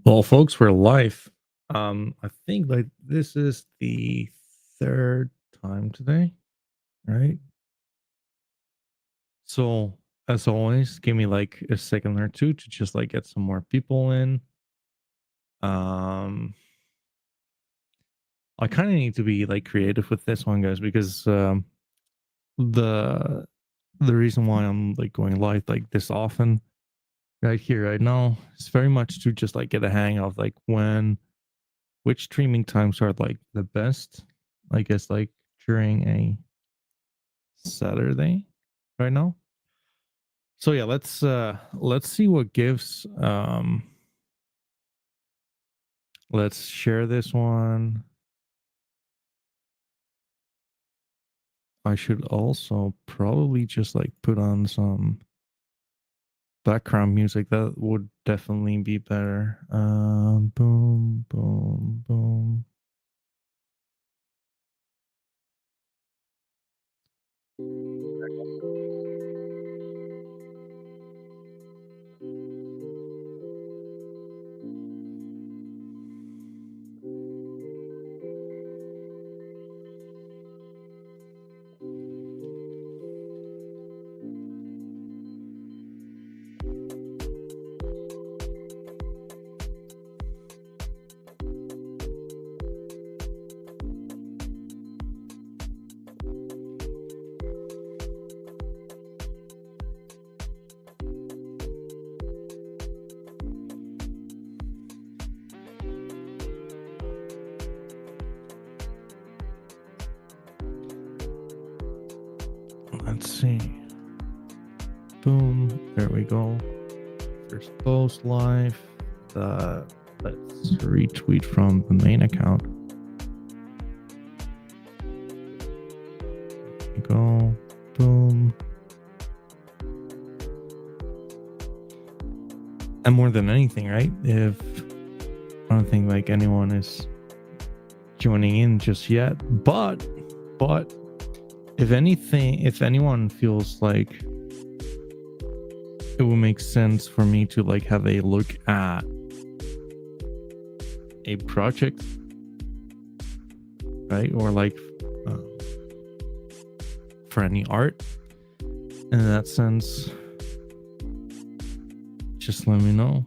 Well, folks, we're live. I think like this is the third time today, right? So as always, give me like a second or two to just like get some more people in. Um, I kind of need to be like creative with this one, guys, because the the reason why I'm like going live like this often right here, right now, is very much to just like get a hang of like which streaming times are like the best. I guess like during a Saturday right now. So yeah, let's see what gives. Let's share this one. I should also probably just like put on some background music. That would definitely be better. Boom, boom, boom. Let's see. Boom. There we go. First post live. Let's retweet from the main account. There we go. Boom. And more than anything, right? If I don't think like anyone is joining in just yet, but if anything, if anyone feels like it would make sense for me to like have a look at a project, right? Or like for any art in that sense, just let me know.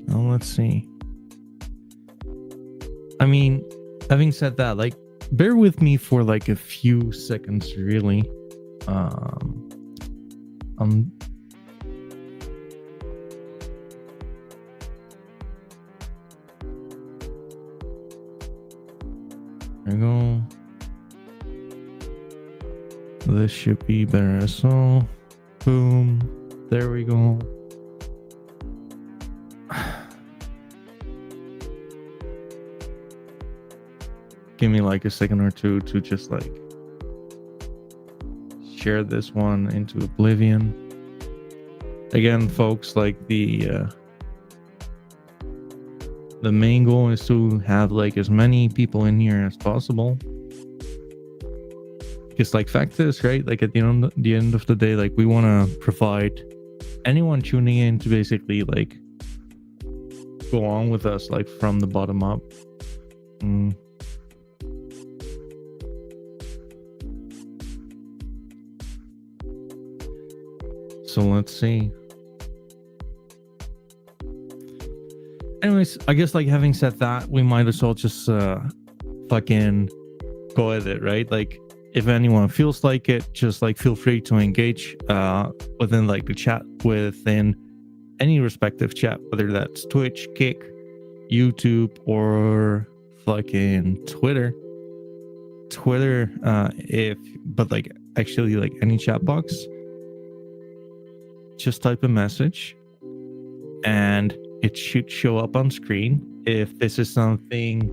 Now let's see. I mean, having said that, like, bear with me for like a few seconds, really. There we go. This should be better as well. Boom. There we go. Give me like a second or two to just like share this one into oblivion. Again, folks, like the main goal is to have like as many people in here as possible. Because like fact is, right, like at the end of the day, like we want to provide anyone tuning in to basically like go on with us like from the bottom up. So let's see. Anyways, I guess like having said that, we might as well just fucking go at it, right? Like if anyone feels like it, just like feel free to engage within like the chat, within any respective chat, whether that's Twitch, Kick, YouTube or fucking Twitter. If but like actually like any chat box, just type a message and it should show up on screen. If this is something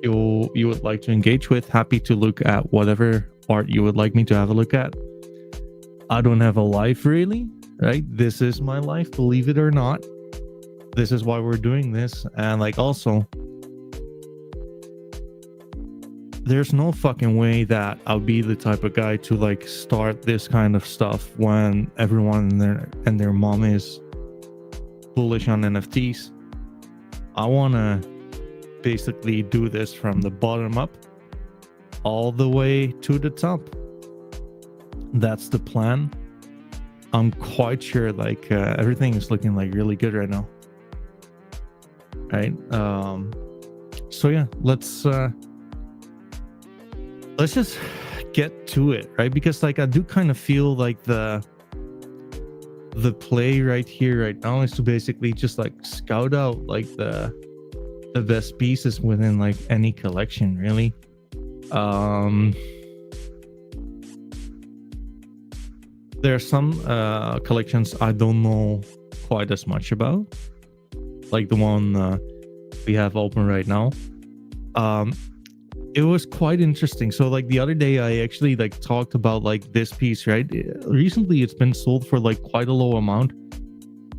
you would like to engage with, happy to look at whatever art you would like me to have a look at. I don't have a life really, right? This is my life, believe it or not. This is why we're doing this. And like also, there's no fucking way that I'll be the type of guy to like start this kind of stuff when everyone and their mom is bullish on NFTs. I want to basically do this from the bottom up all the way to the top. That's the plan. I'm quite sure like everything is looking like really good right now. Right? So yeah, let's just get to it, right? Because like I do kind of feel like the play right here right now is to basically just like scout out like the best pieces within like any collection, really. There are some collections I don't know quite as much about, like the one we have open right now. It was quite interesting. So like the other day I actually like talked about like this piece, right? Recently it's been sold for like quite a low amount.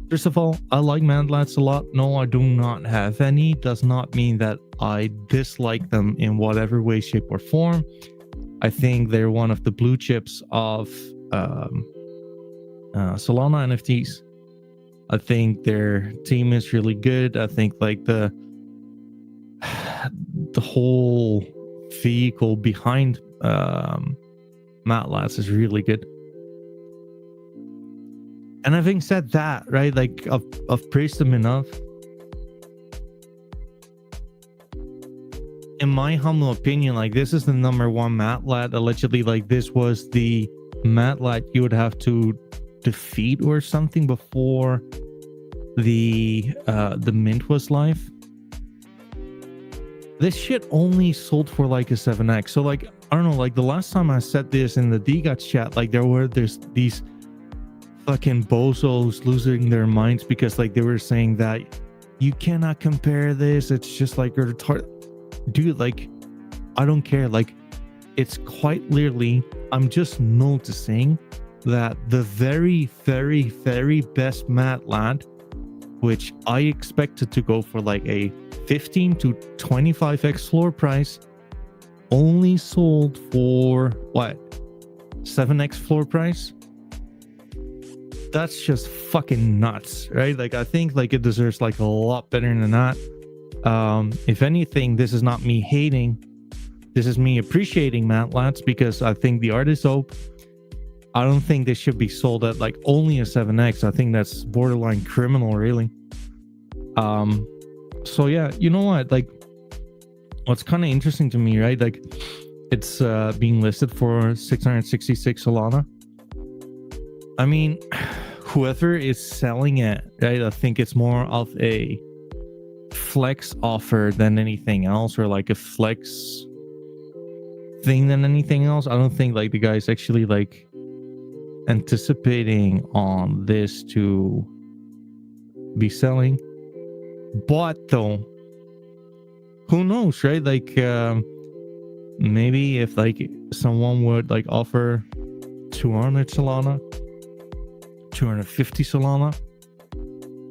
First of all, I like Mandlats a lot. No, I do not have any. Does not mean that I dislike them in whatever way, shape, or form. I think they're one of the blue chips of Solana NFTs. I think their team is really good. I think like the whole vehicle behind Mandlats is really good. And having said that, right, like I've praised them enough. In my humble opinion, like this is the number one Mandlat. Allegedly, like this was the Mandlat you would have to defeat or something before the mint was live. This shit only sold for like a 7x. So like I don't know, like the last time I said this in the DGOTS chat, like there's these fucking bozos losing their minds because like they were saying that you cannot compare this, it's just like you're retarded. Dude, like I don't care. Like it's quite literally, I'm just noticing that the very, very, very best Mandlat, which I expected to go for like a 15 to 25x floor price, only sold for what, 7x floor price? That's just fucking nuts, right? Like I think like it deserves like a lot better than that. If anything, this is not me hating, this is me appreciating Mandlats because I think the art is dope. I don't think they should be sold at like only a 7x. I think that's borderline criminal, really. So yeah, you know what, like what's kind of interesting to me, right? Like it's being listed for 666 Solana. I mean, whoever is selling it, right, I think it's more of a flex offer than anything else, or like a flex thing than anything else. I don't think like the guy's actually like anticipating on this to be selling. But though, who knows, right? Like maybe if like someone would like offer 200 Solana, 250 Solana,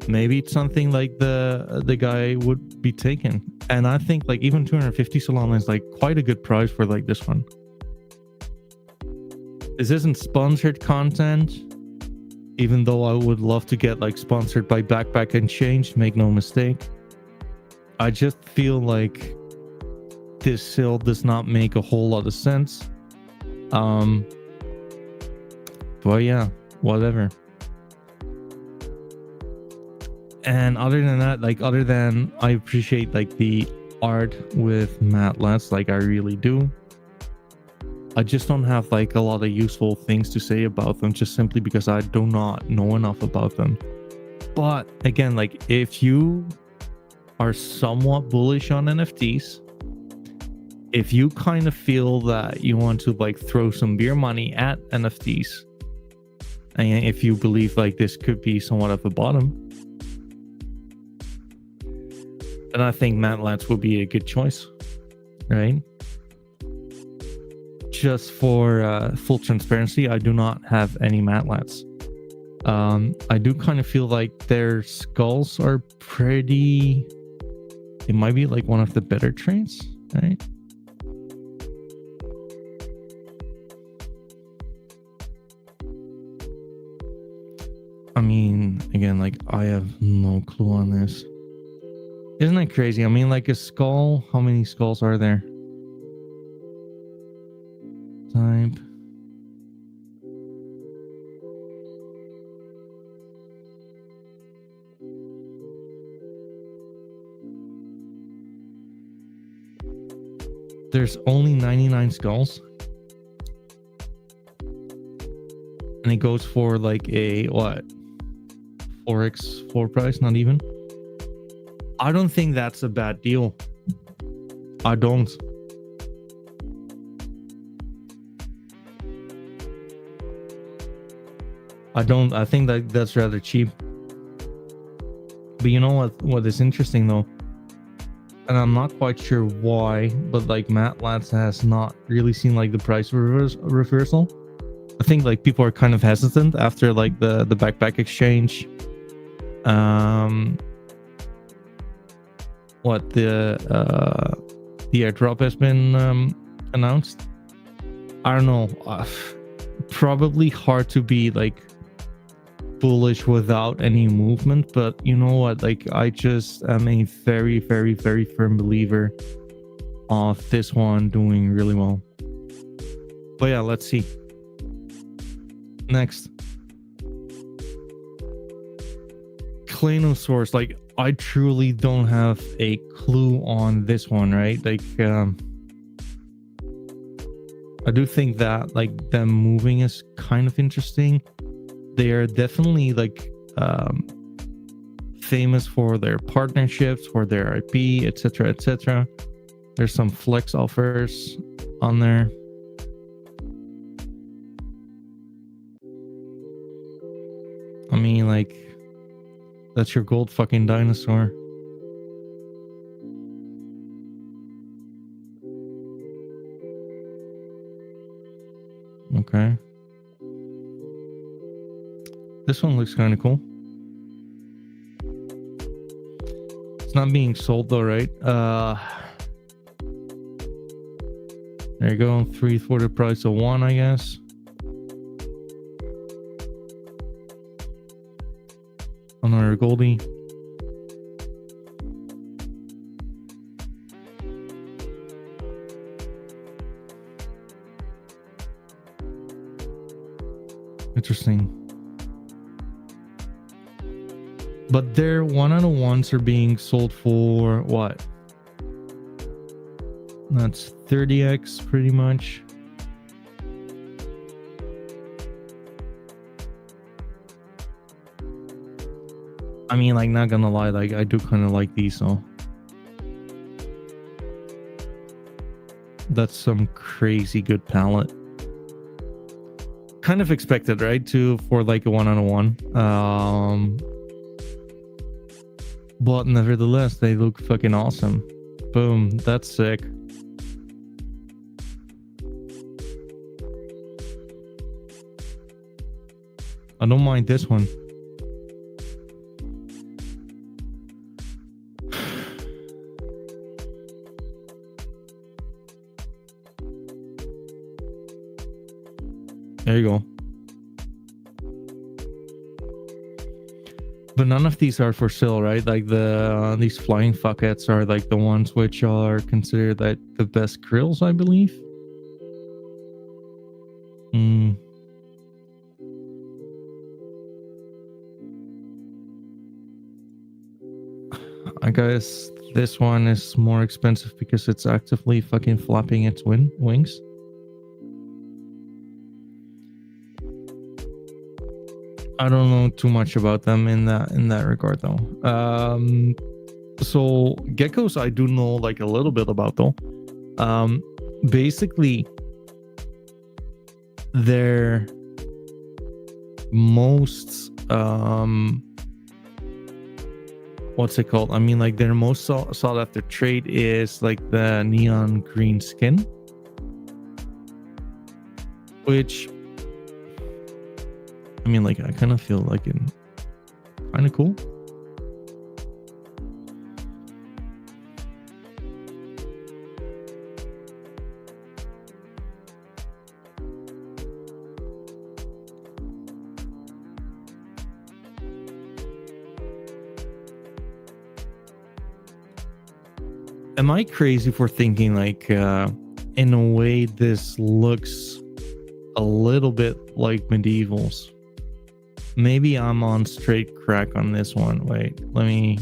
maybe it's something like the guy would be taking. And I think like even 250 Solana is like quite a good price for like this one. This isn't sponsored content, even though I would love to get like sponsored by Backpack and Change, make no mistake. I just feel like this sale does not make a whole lot of sense. But yeah, whatever. And other than that, like other than I appreciate like the art with Mandlats, like I really do. I just don't have like a lot of useful things to say about them, just simply because I do not know enough about them. But again, like if you are somewhat bullish on NFTs, if you kind of feel that you want to like throw some beer money at NFTs, and if you believe like this could be somewhat of a bottom, then I think Matt Lats would be a good choice, right? Just for full transparency, I do not have any Matt Lats. I do kind of feel like their skulls are pretty... It might be like one of the better traits, right? I mean, again, like, I have no clue on this. Isn't that crazy? I mean, like, a skull, how many skulls are there? Type. There's only 99 skulls. And it goes for like a, what? 4x floor price, not even. I don't think that's a bad deal. I don't. I think that that's rather cheap. But you know what is interesting though? And I'm not quite sure why, but like Matt Lats has not really seen like the price reversal. I think like people are kind of hesitant after like the backpack exchange. What the airdrop has been announced. I don't know. Probably hard to be like bullish without any movement, but you know what, like I just am a very very very firm believer of this one doing really well. But yeah, let's see. Next, Clanosaurus. Like, I truly don't have a clue on this one, right? Like I do think that like them moving is kind of interesting. They are definitely like famous for their partnerships, for their IP, etc., etc. There's some flex offers on there. I mean, like, that's your gold fucking dinosaur. Okay. This one looks kind of cool. It's not being sold though, right? There you go. 3 for the price of 1, I guess. Another Goldie. Interesting. But their 1-on-1s are being sold for what? That's 30x pretty much. I mean, like, not gonna lie, like, I do kind of like these, so. That's some crazy good palette. Kind of expected, right? For like a 1-on-1. But nevertheless, they look fucking awesome. Boom, that's sick. I don't mind this one. There you go. But none of these are for sale, right? Like these flying fuckets are like the ones which are considered like the best krills, I believe. I guess this one is more expensive because it's actively fucking flapping its wings. I don't know too much about them in that regard though. So geckos, I do know like a little bit about though. Basically, they're most what's it called? I mean, like their most sought after trait is like the neon green skin, which I mean, like I kind of feel like it kind of cool. Am I crazy for thinking like in a way this looks a little bit like medievals? Maybe I'm on straight crack on this one. Wait, let me.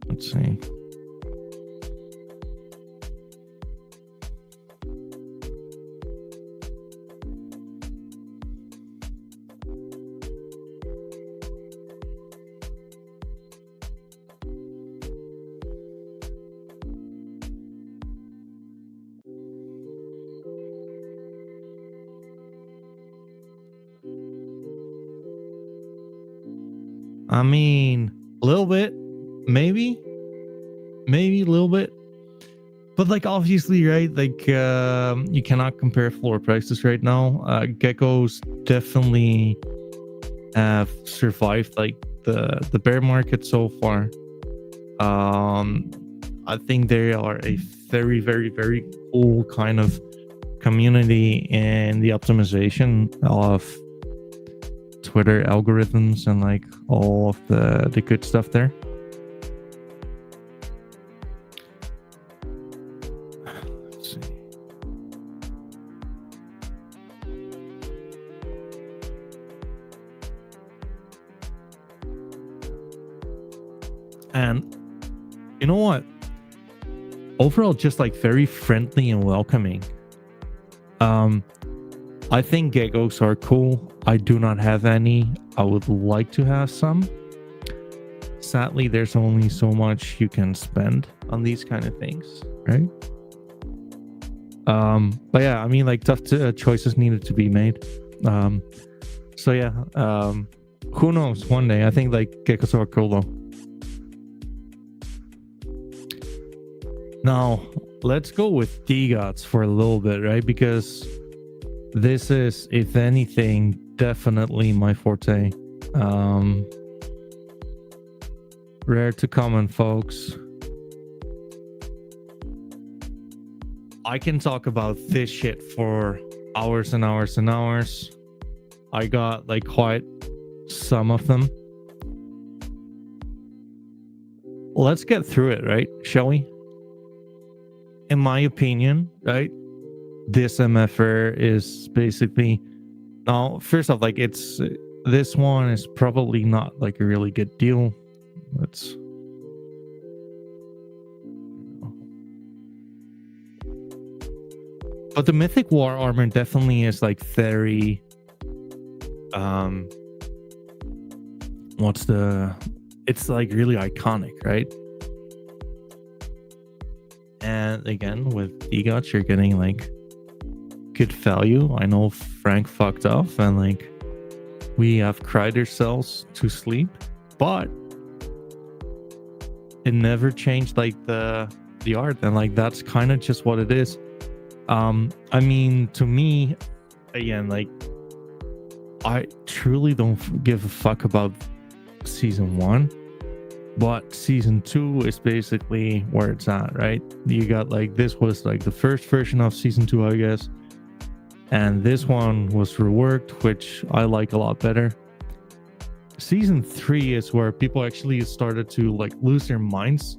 Let's see. I mean, a little bit, maybe a little bit, but like obviously, right? Like you cannot compare floor prices right now. Geckos definitely have survived like the bear market so far. I think they are a very, very, very cool kind of community in the optimization of Twitter algorithms and like all of the good stuff there. Let's see. And you know what? Overall, just like very friendly and welcoming. I think geckos are cool. I do not have any. I would like to have some. Sadly, there's only so much you can spend on these kind of things, right? But yeah, I mean, like tough choices needed to be made. So yeah, who knows? One day, I think like geckos are cool though. Now, let's go with DGOTs for a little bit, right? Because this is, if anything, definitely my forte. Rare to common, folks. I can talk about this shit for hours and hours and hours. I got like quite some of them. Let's get through it, right? Shall we? In my opinion, right? This MFR is basically, now first off, like it's, this one is probably not like a really good deal. Let's, but the Mythic War armor definitely is like very it's like really iconic, right? And again, with DGOT, you're getting like good value. I know Frank fucked off and like we have cried ourselves to sleep, but it never changed like the art, and like that's kind of just what it is. I mean, to me, again, like I truly don't give a fuck about season 1, but season 2 is basically where it's at, right? You got like, this was like the first version of season 2, I guess, and this one was reworked, which I like a lot better. Season 3 is where people actually started to like lose their minds,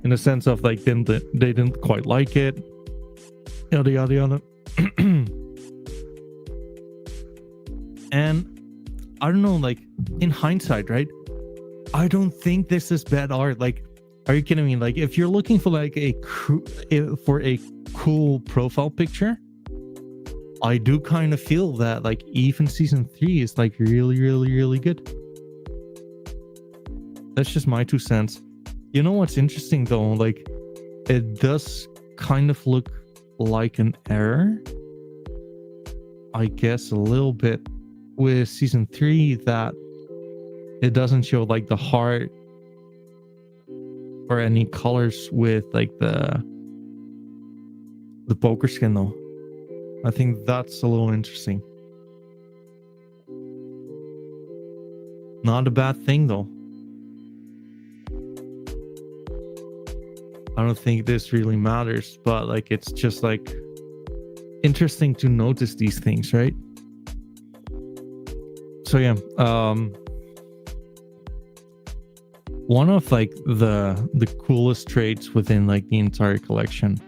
in the sense of like they didn't quite like it, yada yada yada. And I don't know, like in hindsight, right? I don't think this is bad art. Like Are you kidding me? Like, if you're looking for like for a cool profile picture, I do kind of feel that like even season 3 is like really, really, really good. That's just my 2 cents. You know what's interesting though? Like, it does kind of look like an error, I guess, a little bit with season 3, that it doesn't show like the heart or any colors with like the poker skin though. I think that's a little interesting. Not a bad thing though. I don't think this really matters, but like it's just like interesting to notice these things, right? So yeah, one of like the coolest traits within like the entire collection.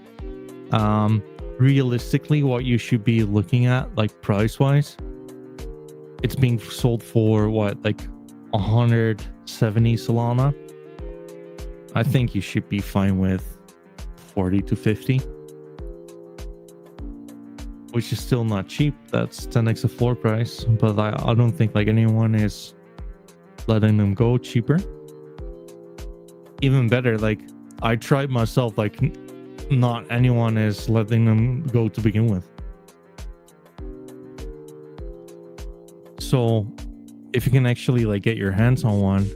Realistically, what you should be looking at, like price-wise, it's being sold for what, like 170 Solana. I think you should be fine with 40 to 50, which is still not cheap. That's 10x the floor price, but I don't think like anyone is letting them go cheaper. Even better, like I tried myself, like not anyone is letting them go to begin with. So if you can actually like get your hands on one,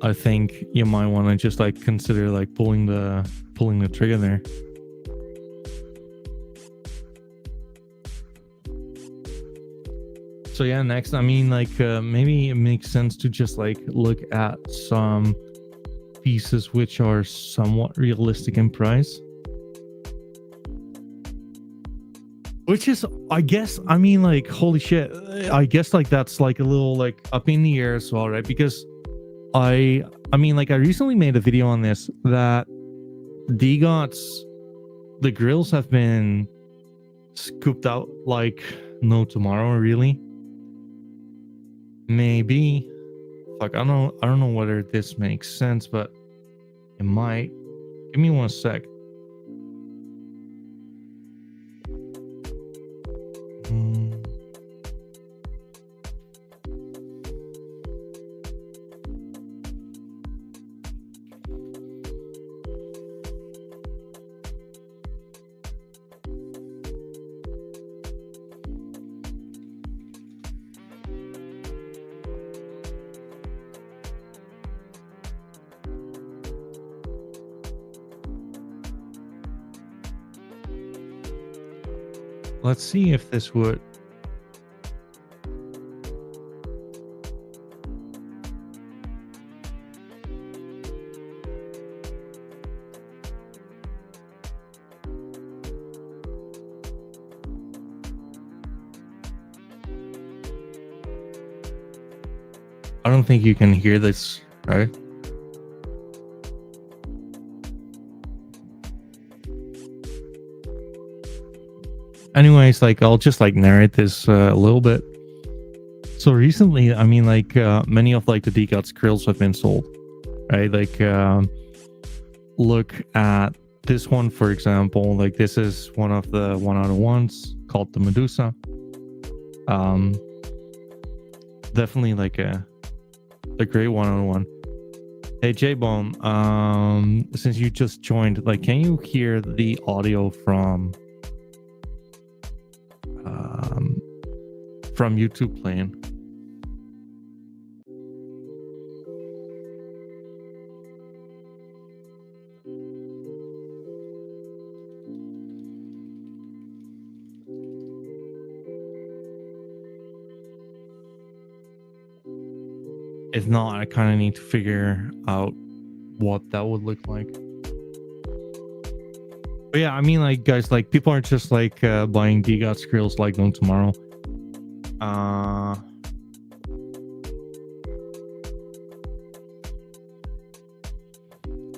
I think you might want to just like consider like pulling the trigger there. So yeah, next, I mean, like maybe it makes sense to just like look at some pieces which are somewhat realistic in price. Which is, I guess, I mean, like, holy shit, I guess like that's like a little like up in the air as well, right? Because I mean, like I recently made a video on this, that DGOTs, the grills have been scooped out like no tomorrow, really. Maybe, fuck, I don't know whether this makes sense, but it might. Give me 1 sec. Let's see if this would. I don't think you can hear this, right? Anyways, like I'll just like narrate this a little bit. So recently, I mean, like many of like the DGOTs grills have been sold, right? Like look at this one, for example. Like this is one of the 1-out-of-ones called the Medusa. Definitely like a great 1-out-of-one. Hey J-Bone, since you just joined, like can you hear the audio from YouTube playing? If not, I kind of need to figure out what that would look like. But yeah, I mean, like guys, like people are just like buying DGOTs grills like no tomorrow.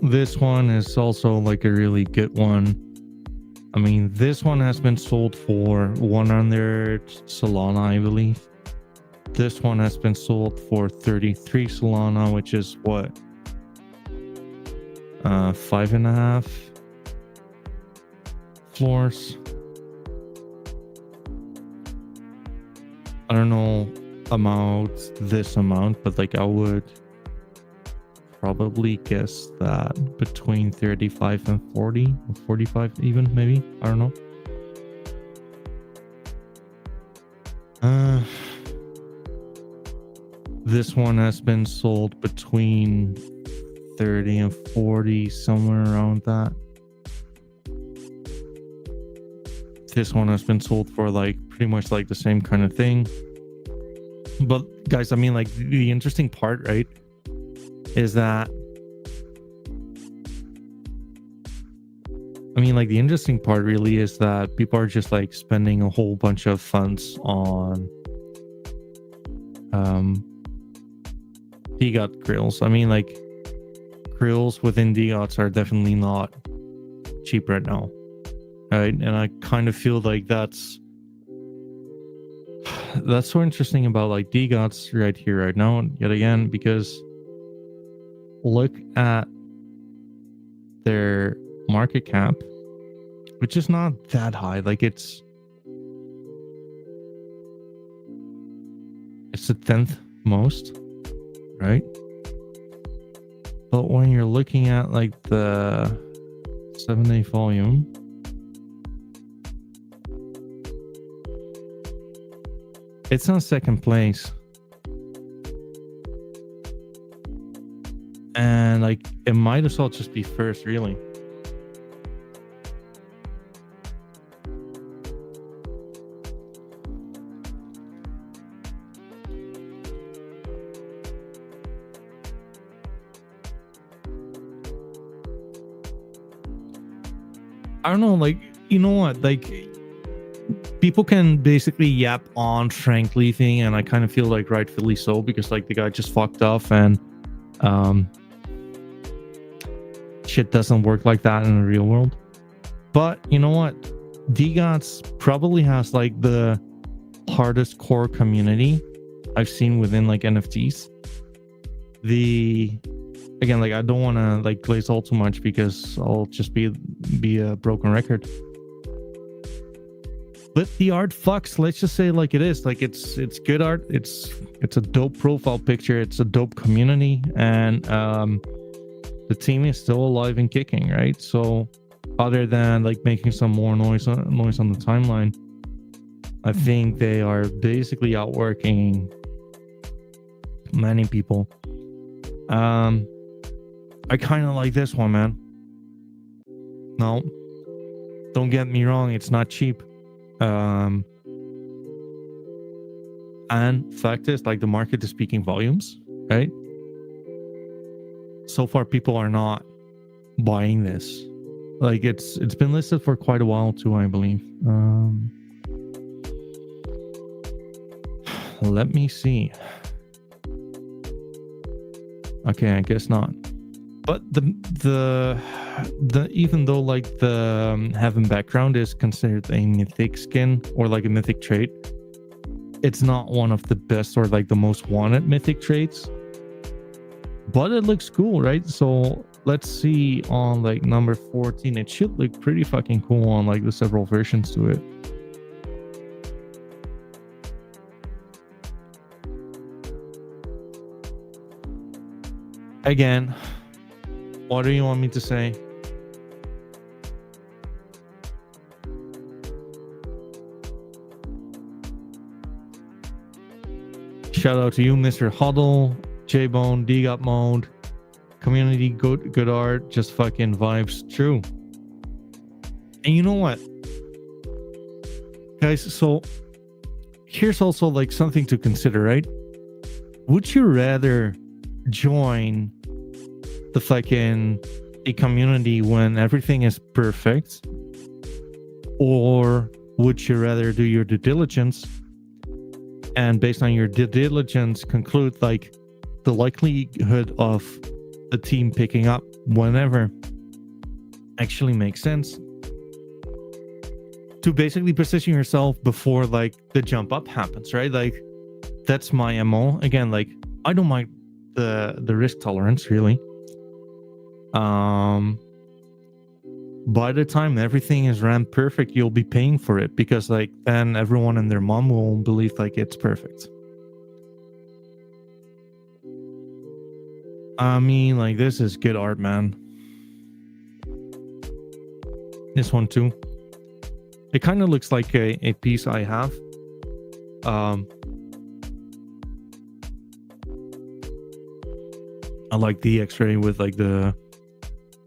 This one is also like a really good one. I mean, this one has been sold for 100 Solana, I believe. This one has been sold for 33 Solana, which is what? 5.5 floors. I don't know about this amount, but like I would probably guess that between 35 and 40 or 45 even, maybe. I don't know. This one has been sold between 30 and 40, somewhere around that. This one has been sold for like pretty much like the same kind of thing. But guys, I mean, like the interesting part, right, is that the interesting part really is that people are just like spending a whole bunch of funds on DGOT grills. I mean, like grills within DGOTs are definitely not cheap right now, right? And I kind of feel like that's so interesting about like DGOTs right here, right now, yet again, because look at their market cap, which is not that high. Like it's the 10th most, right? But when you're looking at like the 7-day volume, it's on second place. And like it might as well just be first, really. I don't know, like, you know what, like people can basically yap on Frank leaving, and I kind of feel like rightfully so, because like the guy just fucked off, and shit doesn't work like that in the real world. But you know what, DGOTS probably has like the hardest core community I've seen within like NFTs. Again, like I don't want to like glaze all too much because I'll just be a broken record. But the art fucks. Let's just say like it is. Like it's good art. It's a dope profile picture. It's a dope community, and the team is still alive and kicking, right? So other than like making some more noise on the timeline, I think they are basically outworking many people. I kind of like this one, man. No, don't get me wrong, it's not cheap. And fact is, like, the market is speaking volumes, right? So far, people are not buying this. Like, it's been listed for quite a while too, I believe. Let me see. Okay, I guess not. But the even though like the Heaven background is considered a mythic skin or like a mythic trait, it's not one of the best or like the most wanted mythic traits. But it looks cool, right? So let's see on like number 14. It should look pretty fucking cool on like the several versions to it. Again, what do you want me to say? Shout out to you, Mr. Huddle, J-Bone, DGOT Mode, community, good art, just fucking vibes. True. And you know what, guys? So here's also like something to consider, right? Would you rather join the fucking a community when everything is perfect, or would you rather do your due diligence and based on your due diligence conclude like the likelihood of the team picking up whenever actually makes sense to basically position yourself before like the jump up happens, right? Like that's my MO. Again, like I don't mind the risk tolerance really. By the time everything is ran perfect, you'll be paying for it, because like then everyone and their mom will believe like it's perfect. I mean, like, this is good art, man. This one too. It kind of looks like a piece I have. I like the X-ray with like the,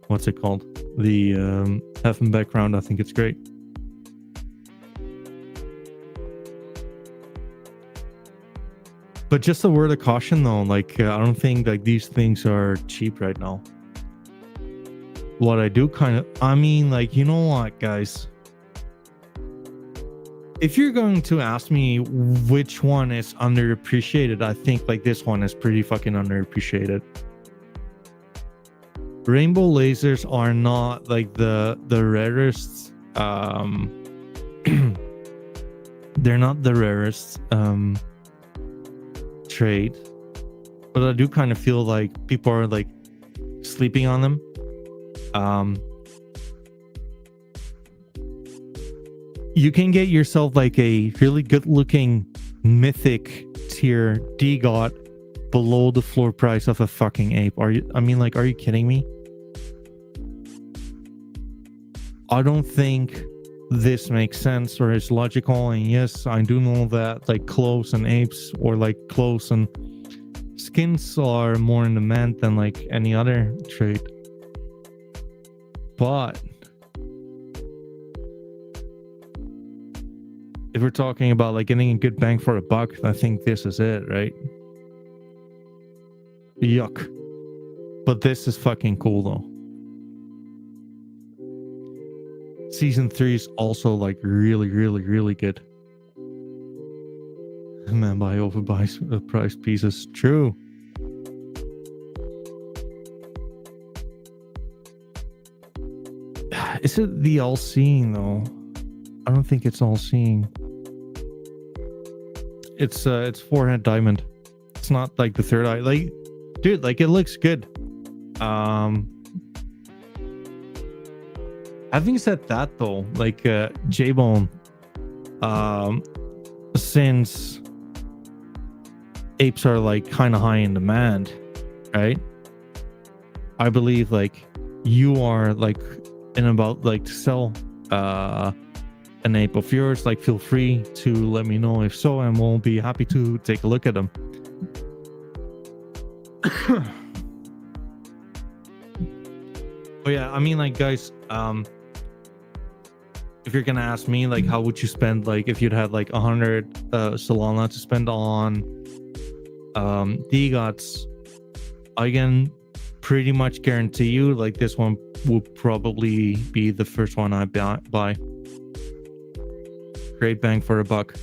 what's it called? The heaven background. I think it's great. But just a word of caution though, like I don't think like these things are cheap right now. What I do kind of, I mean, like, you know what, guys? If you're going to ask me which one is underappreciated, I think like this one is pretty fucking underappreciated. Rainbow lasers are not like the rarest. They're not the rarest trade, but I do kind of feel like people are like sleeping on them. You can get yourself like a really good looking mythic tier DGOT below the floor price of a fucking ape. Are you kidding me? I don't think this makes sense or is logical. And yes, I do know that like clothes and apes, or like clothes and skins, are more in demand than like any other trade. But if we're talking about like getting a good bang for a buck, I think this is it, right? Yuck. But this is fucking cool though. Season 3 is also like really, really, really good. Man, buy overpriced pieces. True. Is it the all-seeing though? I don't think it's all-seeing. It's forehead diamond. It's not like the third eye. Like, dude, like it looks good. Having said that though, like J-Bone, since apes are like kind of high in demand, right? I believe like you are like in about like to sell an ape of yours. Like, feel free to let me know if so, and we'll be happy to take a look at them. Oh yeah, I mean, like, guys, if you're gonna ask me like how would you spend, like if you'd had like 100 Solana to spend on DGOTs, I can pretty much guarantee you like this one will probably be the first one I buy. Great bang for a buck.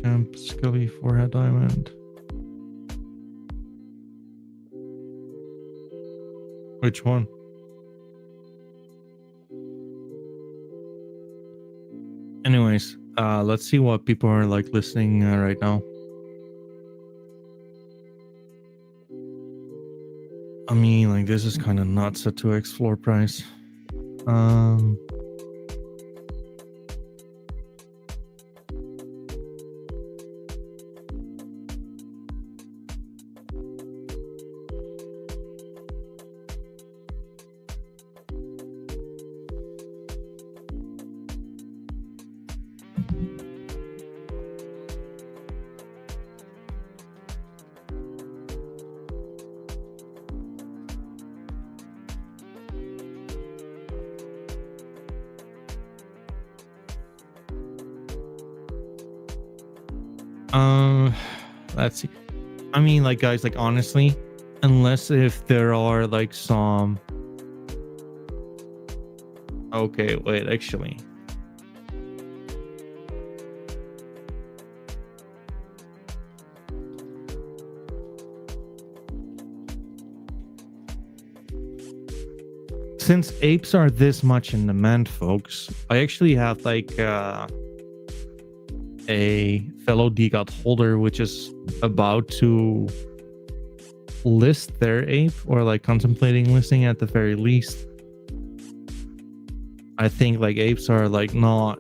Champ Scully forehead diamond. Which one? Anyways, let's see what people are like listening right now. I mean, like, this is kind of nuts at 2x floor price. Let's see. I mean, like, guys, like, honestly, unless if there are like some, okay, wait, actually, since apes are this much in demand, folks, I actually have like a fellow DGOT holder which is about to list their ape, or like contemplating listing at the very least. I think like apes are like not,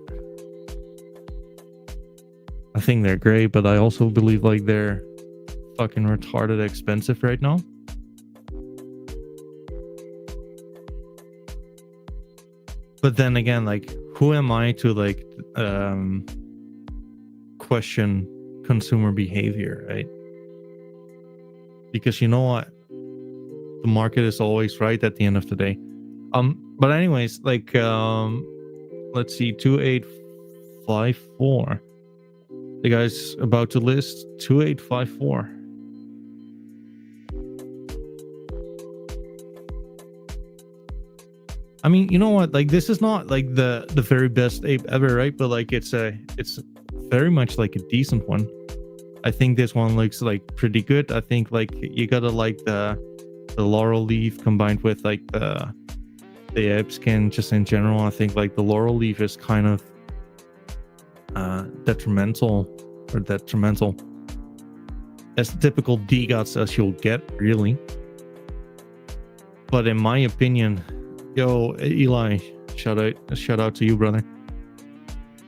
I think they're great, but I also believe like they're fucking retarded expensive right now. But then again, like, who am I to like question consumer behavior, right? Because you know what, the market is always right at the end of the day. But anyways, like let's see, 2854. The guy's about to list 2854. I mean, you know what, like, this is not like the very best ape ever, right? But like it's very much like a decent one. I think this one looks like pretty good. I think like you gotta like the laurel leaf combined with like the ape skin just in general. I think like the laurel leaf is kind of detrimental as typical DGOTs as you'll get, really. But in my opinion, yo, Eli, shout out to you, brother.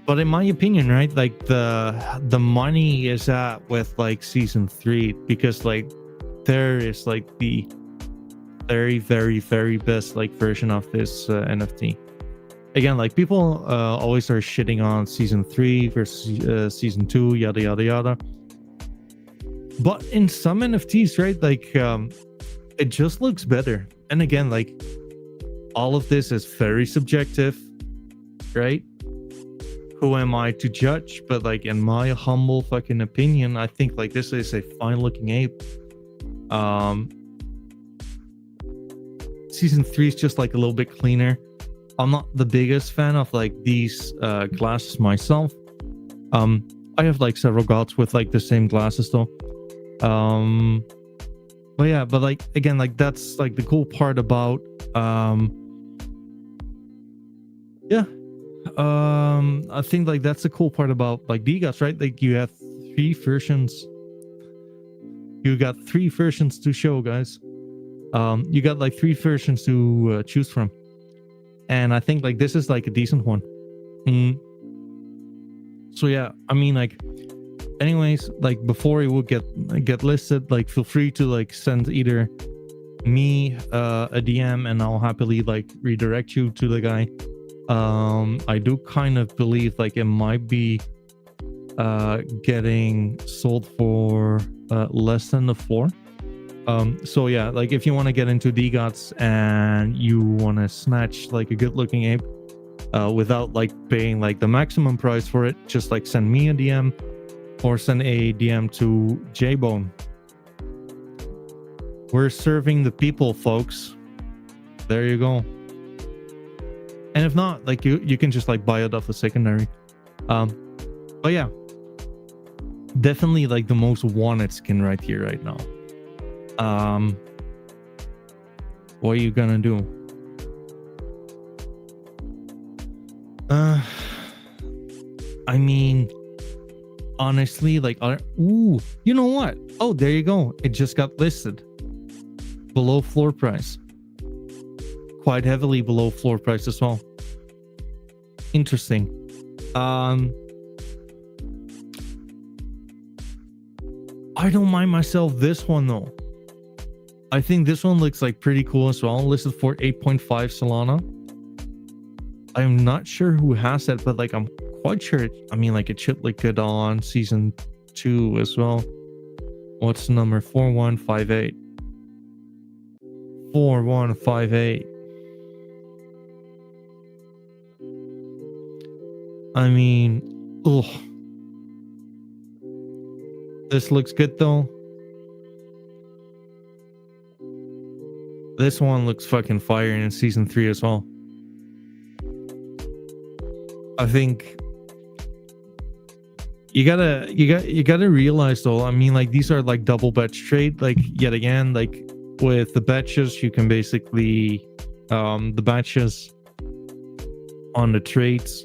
But in my opinion, right, like the money is at with like season 3, because like there is like the very, very, very best like version of this NFT. Again, like people always are shitting on season 3 versus season 2, yada yada yada. But in some NFTs, right, like it just looks better. And again, like all of this is very subjective, right? Who am I to judge? But like in my humble fucking opinion, I think like this is a fine looking ape. Season 3 is just like a little bit cleaner. I'm not the biggest fan of like these glasses myself. I have like several gods with like the same glasses though. But yeah, but like again, like that's like the cool part about I think like that's the cool part about like DGOTs, right? Like you have 3 versions. You got 3 versions to show, guys. You got like 3 versions to choose from, and I think like this is like a decent one. So yeah, I mean, like, anyways, like before it would get listed, like feel free to like send either me a DM and I'll happily like redirect you to the guy. I do kind of believe like it might be getting sold for less than the floor. So yeah, like if you want to get into DGOTs and you want to snatch like a good looking ape without like paying like the maximum price for it, just like send me a DM or send a DM to J-Bone. We're serving the people, folks. There you go. And if not, like you can just like buy it off the secondary. But yeah, definitely like the most wanted skin right here right now. What are you gonna do? I mean, honestly, like, ooh, you know what? Oh, there you go. It just got listed below floor price. Quite heavily below floor price as well. Interesting. I don't mind myself this one though. I think this one looks like pretty cool as well. Listed for 8.5 Solana. I'm not sure who has that, but like I'm quite sure I mean like it should look good on season 2 as well. What's the number? 4158. 4158. I mean, ugh. This looks good though. This one looks fucking fire in season 3 as well. I think you gotta realize though, I mean like these are like double batch trade, like yet again, like with the batches you can basically The batches on the traits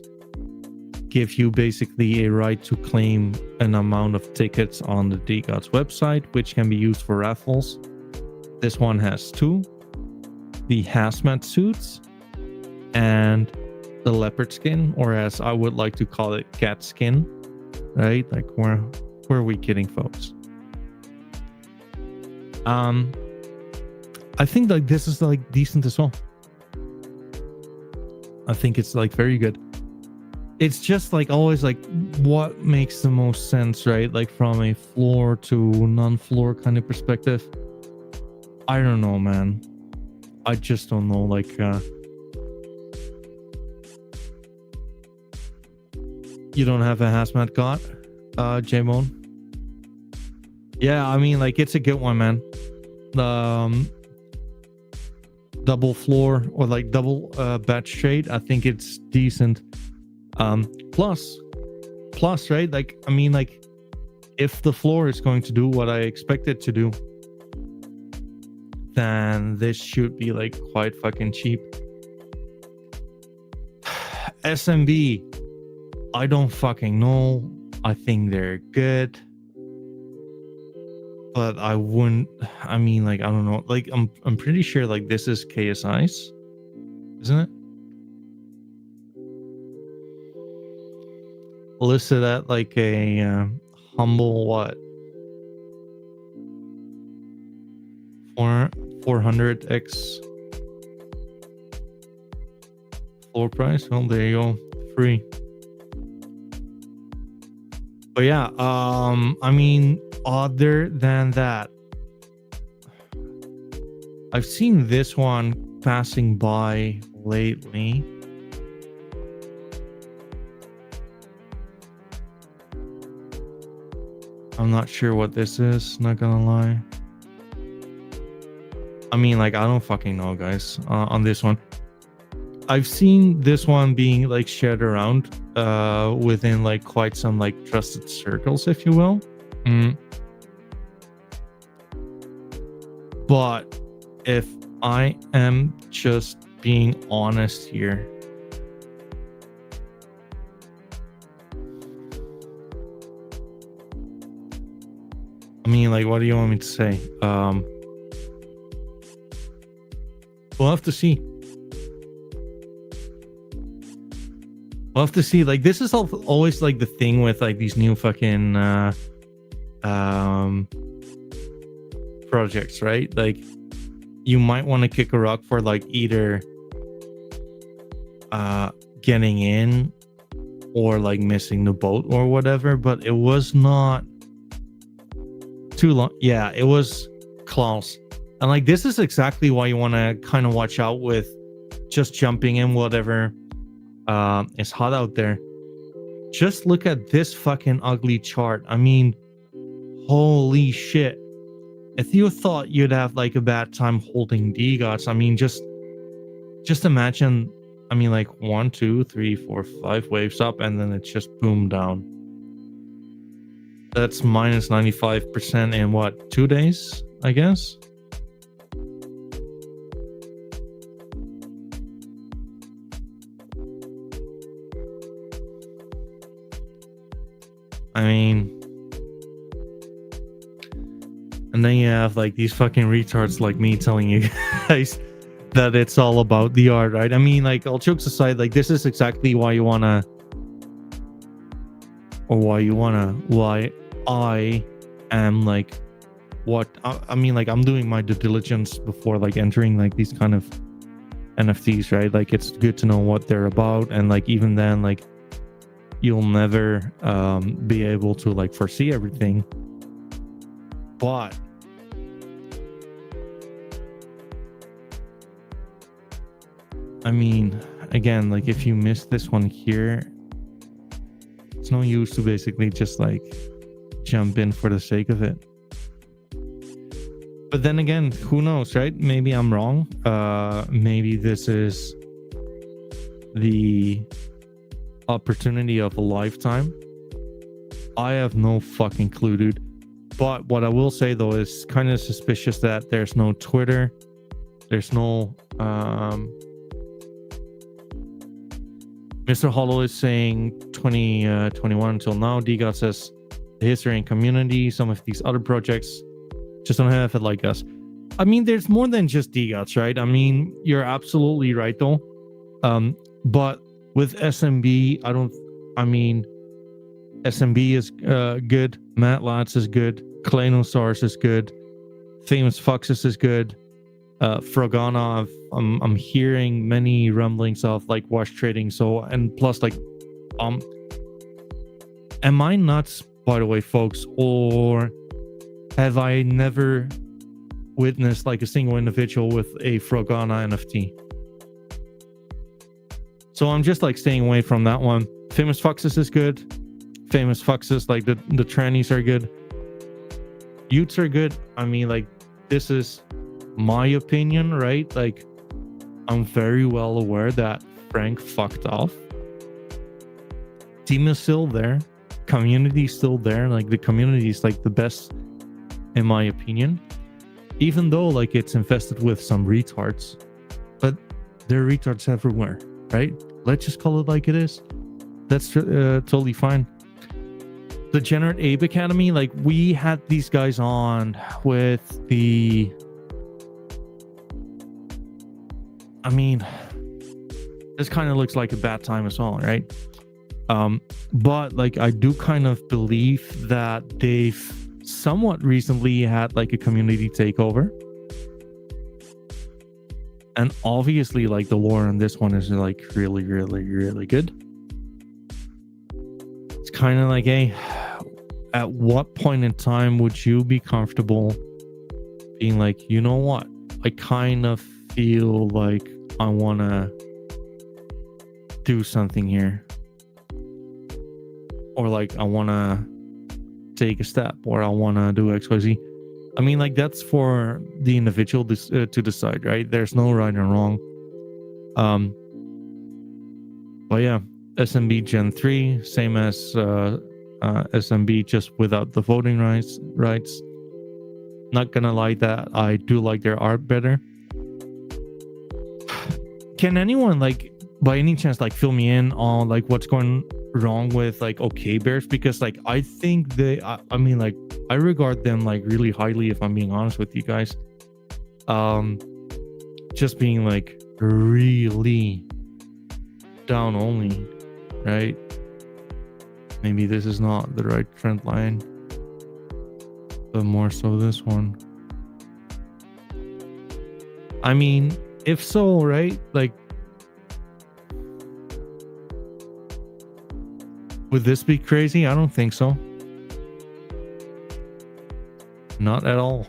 give you basically a right to claim an amount of tickets on the DGOTS website, which can be used for raffles. This one has 2, the hazmat suits and the leopard skin, or as I would like to call it, cat skin, right? Like, where are we kidding, folks? I think like this is like decent as well. I think it's like very good. It's just like always like what makes the most sense, right? Like from a floor to non-floor kind of perspective. I don't know, man. I just don't know. Like you don't have a hazmat god, J-Bone? Yeah, I mean, like, it's a good one, man. Double floor or like double batch trade, I think it's decent. Plus, right? Like, I mean, like, if the floor is going to do what I expect it to do, then this should be like quite fucking cheap. SMB, I don't fucking know. I think they're good, but I wouldn't. I mean, like, I don't know. Like, I'm pretty sure like this is KSI's, isn't it? Listed at like a humble what? 400x floor price. Well, there you go, free. But yeah, I mean, other than that, I've seen this one passing by lately. I'm not sure what this is, not gonna lie. I mean, like, I don't fucking know, guys, on this one. I've seen this one being like shared around within like quite some like trusted circles, if you will. But if I am just being honest here, I mean, like, what do you want me to say? We'll have to see. We'll have to see. Like, this is always like the thing with like these new fucking projects, right? Like, you might want to kick a rock for like either getting in or like missing the boat or whatever, but it was not too long. Yeah, it was close. And like, this is exactly why you want to kind of watch out with just jumping in whatever is hot out there. Just look at this fucking ugly chart. I mean, holy shit. If you thought you'd have like a bad time holding DGOTS, I mean, just imagine, I mean, like 1, 2, 3, 4, 5 waves up, and then it's just boom down. That's minus 95% in what, 2 days, I guess? I mean, and then you have like these fucking retards like me telling you guys that it's all about the art, right? I mean, like, all jokes aside, like, this is exactly why you wanna, or why I am like, what I mean, like, I'm doing my due diligence before like entering like these kind of NFTs, right? Like, it's good to know what they're about, and like, even then, like, you'll never be able to like foresee everything. But I mean, again, like, if you miss this one here, it's no use to basically just like jump in for the sake of it. But then again, who knows, right? Maybe I'm wrong. Maybe this is the opportunity of a lifetime. I have no fucking clue, dude. But what I will say though is kind of suspicious that there's no Twitter, there's no Mr. Hollow is saying 2021 until now. DGOT says the history and community. Some of these other projects just don't have it like us. I mean, there's more than just DGOTs, right? I mean, you're absolutely right, though. But with SMB, SMB is good. Matt Latz is good. Clanostars is good. Famous Foxes is good. Frogana, I'm hearing many rumblings of like wash trading. So, and plus, like, am I nuts, by the way, folks, or have I never witnessed like a single individual with a Frogana NFT? So I'm just like staying away from that one. Famous Foxes is good. Famous Foxes, like the trannies are good. Utes are good. I mean, like, this is my opinion, right? Like, I'm very well aware that Frank fucked off. Team is still there. Community is still there. Like, the community is like the best, in my opinion. Even though like it's infested with some retards, but there are retards everywhere, right? Let's just call it like it is. That's totally fine. The Generate Ape Academy, like, we had these guys on with the, I mean, this kind of looks like a bad time as well, right? But like, I do kind of believe that they've somewhat recently had like a community takeover, and obviously like the lore on this one is like really good. It's kind of like, hey, at what point in time would you be comfortable being like, you know what, I kind of feel like I want to do something here, or like I want to take a step, or I want to do XYZ. I mean, like, that's for the individual to decide, right? There's no right and wrong. But yeah, SMB Gen 3, same as SMB, just without the voting rights. Not gonna lie, that I do like their art better. Can anyone, like, by any chance, like, fill me in on like what's going wrong with like OK Bears? Because like, I think I mean, like, I regard them like really highly, if I'm being honest with you guys. Just being like really down only, right? Maybe this is not the right trend line, but more so this one. I mean, if so, right? Like, would this be crazy? I don't think so. Not at all.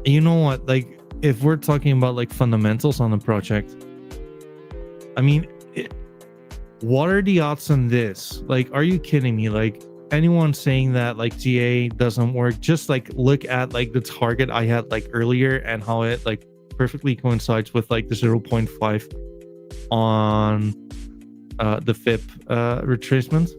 You know what? Like, if we're talking about like fundamentals on the project, I mean, what are the odds on this? Like, are you kidding me? Like, anyone saying that like TA doesn't work, just like look at like the target I had like earlier and how it like perfectly coincides with like the 0.5 on the FIP retracement.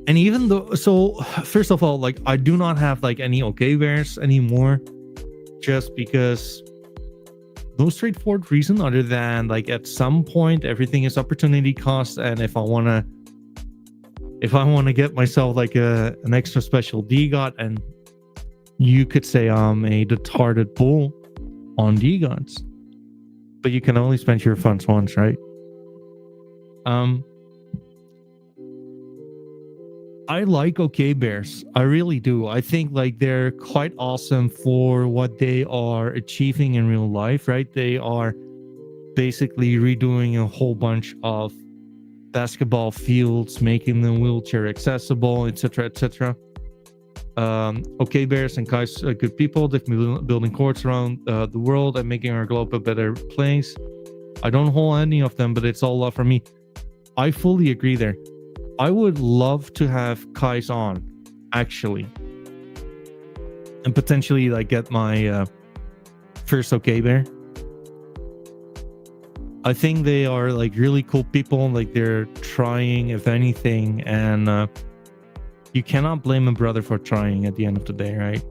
And even though, so first of all, like, I do not have like any OK Bears anymore, just because no straightforward reason other than like at some point everything is opportunity cost, and if I want to get myself like an extra special DGOT, and you could say I'm a retarded bull on DGOTs, but you can only spend your funds once, right? I like OK Bears. I really do. I think like they're quite awesome for what they are achieving in real life, right? They are basically redoing a whole bunch of basketball fields, making them wheelchair accessible, etc., etc. OK Bears and Kai's good people. They've been building courts around the world and making our globe a better place. I don't hold any of them, but it's all love for me. I fully agree there. I would love to have Kai's on, actually, and potentially like get my first OK Bear. I think they are like really cool people. Like, they're trying, if anything, and you cannot blame a brother for trying at the end of the day, right?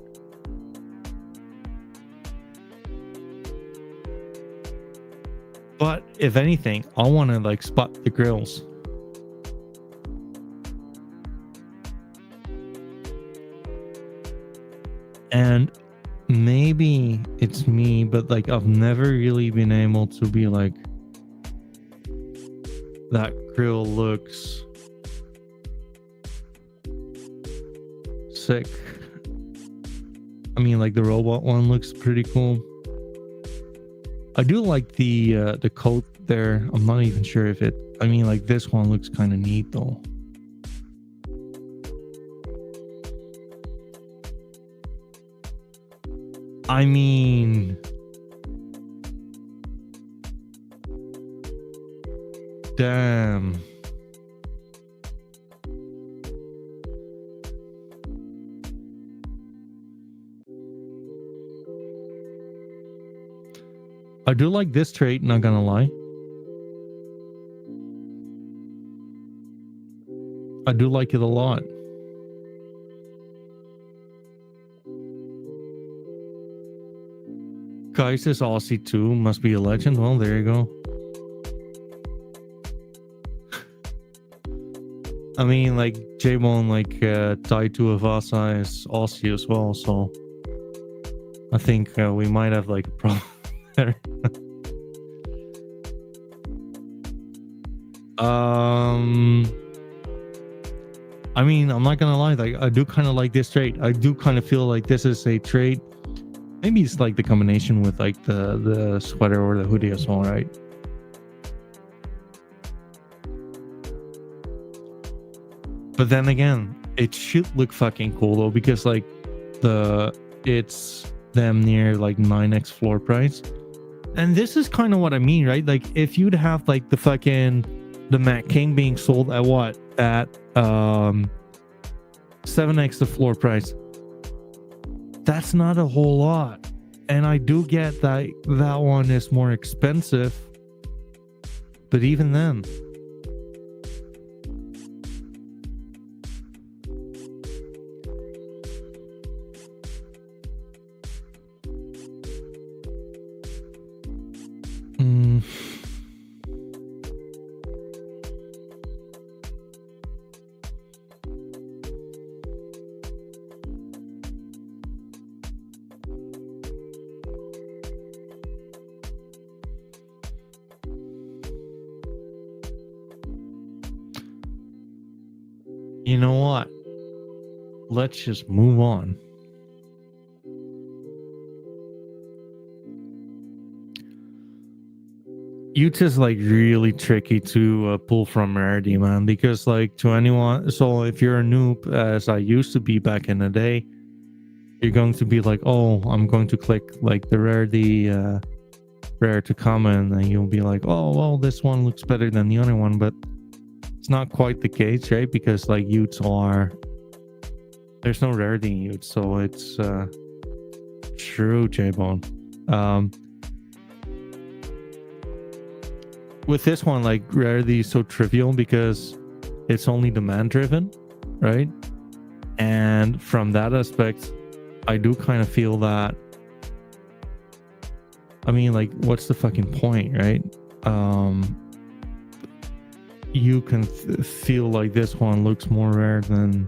But if anything, I want to like spot the grills. And maybe it's me, but like I've never really been able to be like, that grill looks sick. I mean, like the robot one looks pretty cool. I do like the coat there. I'm not even sure if it, I mean, like this one looks kind of neat though. I mean, damn. I do like this trait, not gonna lie. I do like it a lot. Guys is Aussie too, must be a legend. Well, there you go. I mean, like J-Bone, like tied to Avasa is Aussie as well, so I think we might have like a problem there. I mean, I'm not gonna lie, like I do kind of like this trait. I do kind of feel like this is a trait. Maybe it's like the combination with like the sweater or the hoodie as well, right? But then again, it should look fucking cool though, because like it's damn near like 9x floor price. And this is kind of what I mean, right? Like if you'd have like the Mac King being sold at what? At 7x the floor price. That's not a whole lot. And I do get that that one is more expensive. But even then, you know what? Let's just move on. Ute is like really tricky to pull from rarity, man, because like to anyone, so if you're a noob, as I used to be back in the day, you're going to be like, oh, I'm going to click like the rarity rare to common, and you'll be like, oh well, this one looks better than the other one, but it's not quite the case, right? Because like Utes are, there's no rarity in Utes, so it's true, J-Bone. With this one, like rarity is so trivial because it's only demand driven, right? And from that aspect, I do kind of feel that, I mean, like, what's the fucking point, right? You can feel like this one looks more rare than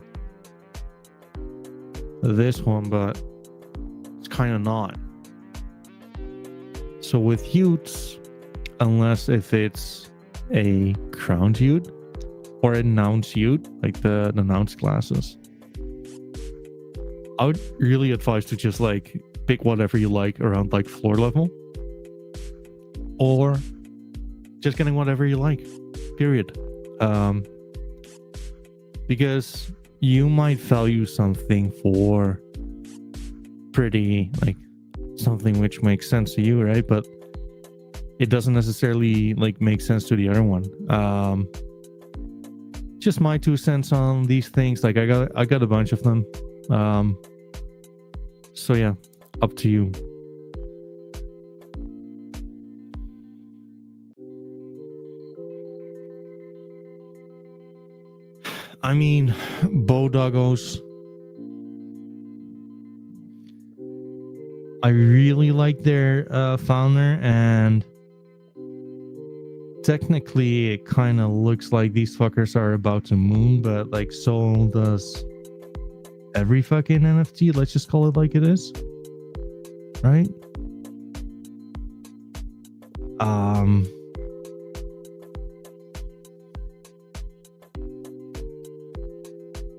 this one, but it's kind of not. So with Utes, unless if it's a crowned Ute or a nounced Ute, like the nounced glasses, I would really advise to just like pick whatever you like around like floor level, or just getting whatever you like, period. Because you might value something for pretty, like something which makes sense to you, right? But it doesn't necessarily like make sense to the other one. Just my 2 cents on these things. Like I got a bunch of them. So yeah, up to you. I mean, Bodoggos. I really like their founder, and technically it kind of looks like these fuckers are about to moon, but like so does every fucking NFT. Let's just call it like it is, right?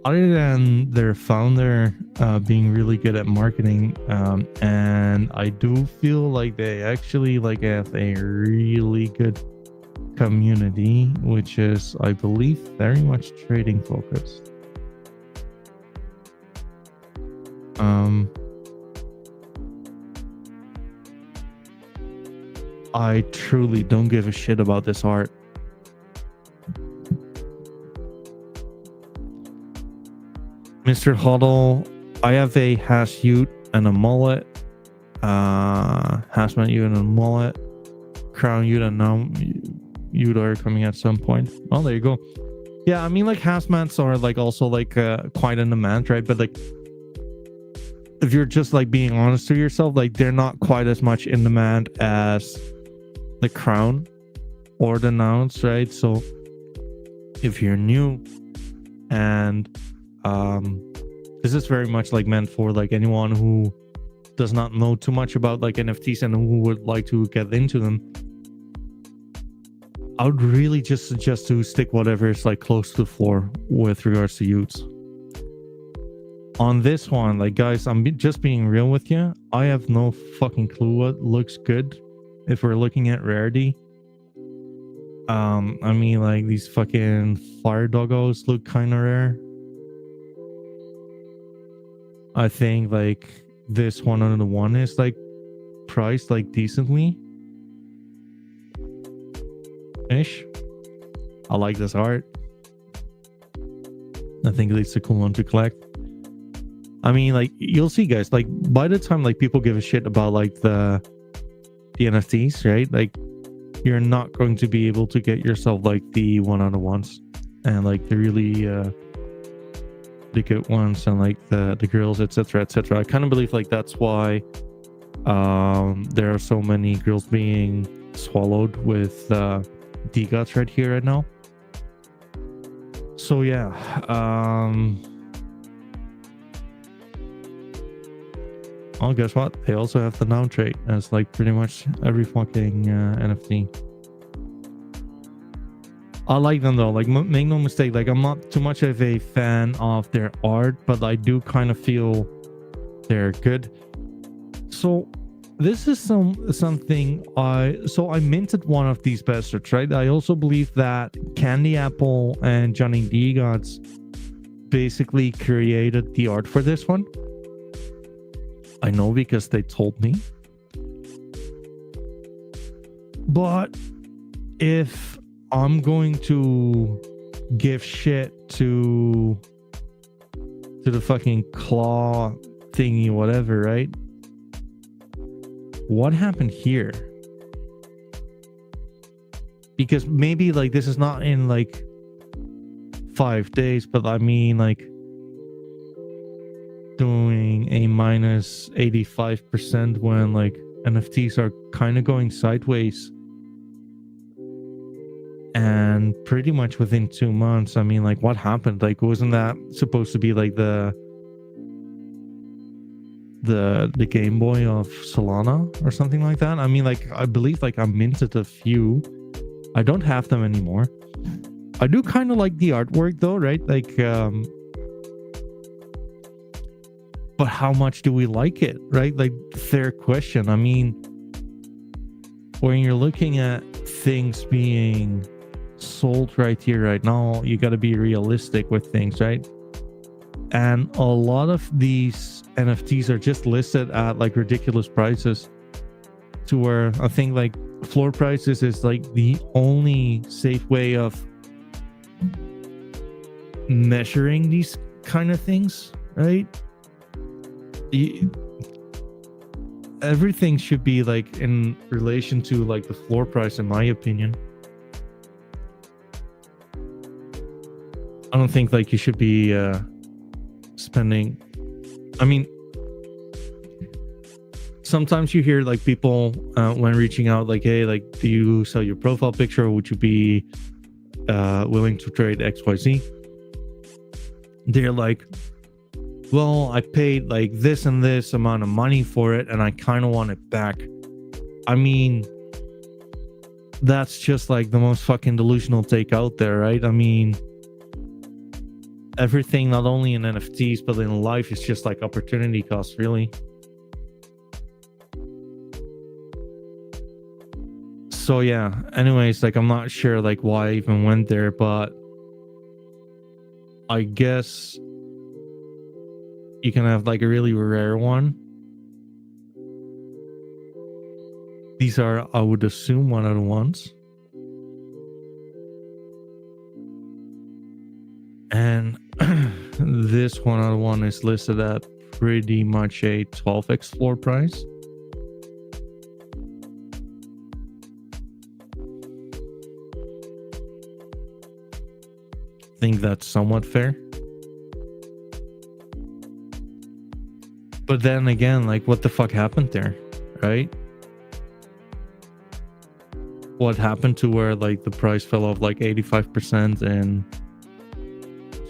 Other than their founder being really good at marketing, and I do feel like they actually like have a really good community, which is, I believe, very much trading focused. I truly don't give a shit about this art. Mr. Huddle, I have a hash ute and a mullet. Hazmat ute and a mullet. Crown ute and now ute are coming at some point. Oh, there you go. Yeah, I mean, like hazmats are like also like quite in demand, right? But like, if you're just like being honest to yourself, like they're not quite as much in demand as the crown or the nouns, right? So if you're new, and this is very much like meant for like anyone who does not know too much about like NFTs and who would like to get into them, I would really just suggest to stick whatever is like close to the floor with regards to utes. On this one, like guys, I'm just being real with you. I have no fucking clue what looks good if we're looking at rarity. I mean, like these fucking fire doggos look kind of rare. I think like this one under the one is like priced like decently ish. I like this art. I think it's a cool one to collect. I mean, like you'll see, guys, like by the time like people give a shit about like the NFTs, right? Like you're not going to be able to get yourself like the one-on-ones and like the really the good ones and like the girls, etc., etc. I kind of believe like that's why there are so many girls being swallowed with DGOTs right here right now. So yeah, oh, guess what? They also have the noun trait as like pretty much every fucking NFT. I like them though, like make no mistake, like I'm not too much of a fan of their art, but I do kind of feel they're good. So this is something I minted one of these bastards, right? I also believe that Candy Apple and Johnny DGOTs basically created the art for this one. I know because they told me. But if I'm going to give shit to the fucking claw thingy, whatever, right? What happened here? Because maybe like this is not in like 5 days, but I mean like doing a minus 85% when like NFTs are kind of going sideways, and pretty much within 2 months. I mean, like what happened? Like wasn't that supposed to be like the Game Boy of Solana or something like that? I mean, like I believe like I minted a few. I don't have them anymore. I do kind of like the artwork though, right? Like but how much do we like it, right? Like fair question. I mean, when you're looking at things being sold right here right now, you got to be realistic with things, right? And a lot of these NFTs are just listed at like ridiculous prices, to where I think like floor prices is like the only safe way of measuring these kind of things, right? Everything should be like in relation to like the floor price, in my opinion. I don't think like you should be spending, I mean, sometimes you hear like people when reaching out, like, hey, like, do you sell your profile picture, or would you be willing to trade XYZ? They're like, well, I paid like this and this amount of money for it, and I kind of want it back. I mean, that's just like the most fucking delusional take out there, right? I mean, everything, not only in NFTs but in life, is just like opportunity cost, really. So yeah, anyways, like, I'm not sure like why I even went there, but I guess you can have like a really rare one. These are, I would assume, one of the ones. And this one out of one is listed at pretty much a 12x floor price. I think that's somewhat fair. But then again, like, what the fuck happened there, right? What happened to where like the price fell off like 85% in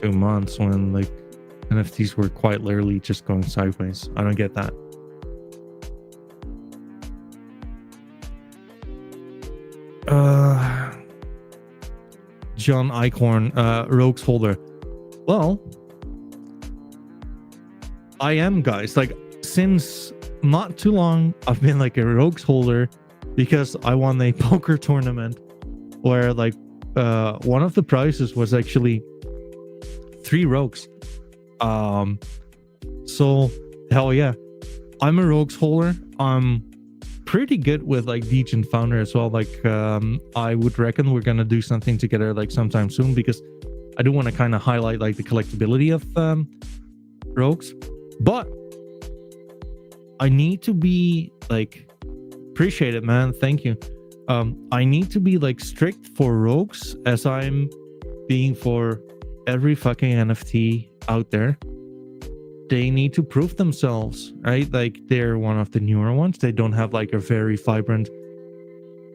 2 months when like NFTs were quite literally just going sideways? I don't get that. John Eichhorn, Rogues holder. Well, I am, guys. Like, since not too long, I've been like a Rogues holder because I won a poker tournament where like one of the prizes was actually 3 rogues. So hell yeah, I'm a Rogues holder. I'm pretty good with like Degen founder as well. Like, I would reckon we're gonna do something together like sometime soon, because I do want to kind of highlight like the collectability of rogues. But I need to be like, appreciate it, man, thank you. I need to be like strict for rogues as I'm being for every fucking NFT out there. They need to prove themselves, right? Like, they're one of the newer ones. They don't have like a very vibrant,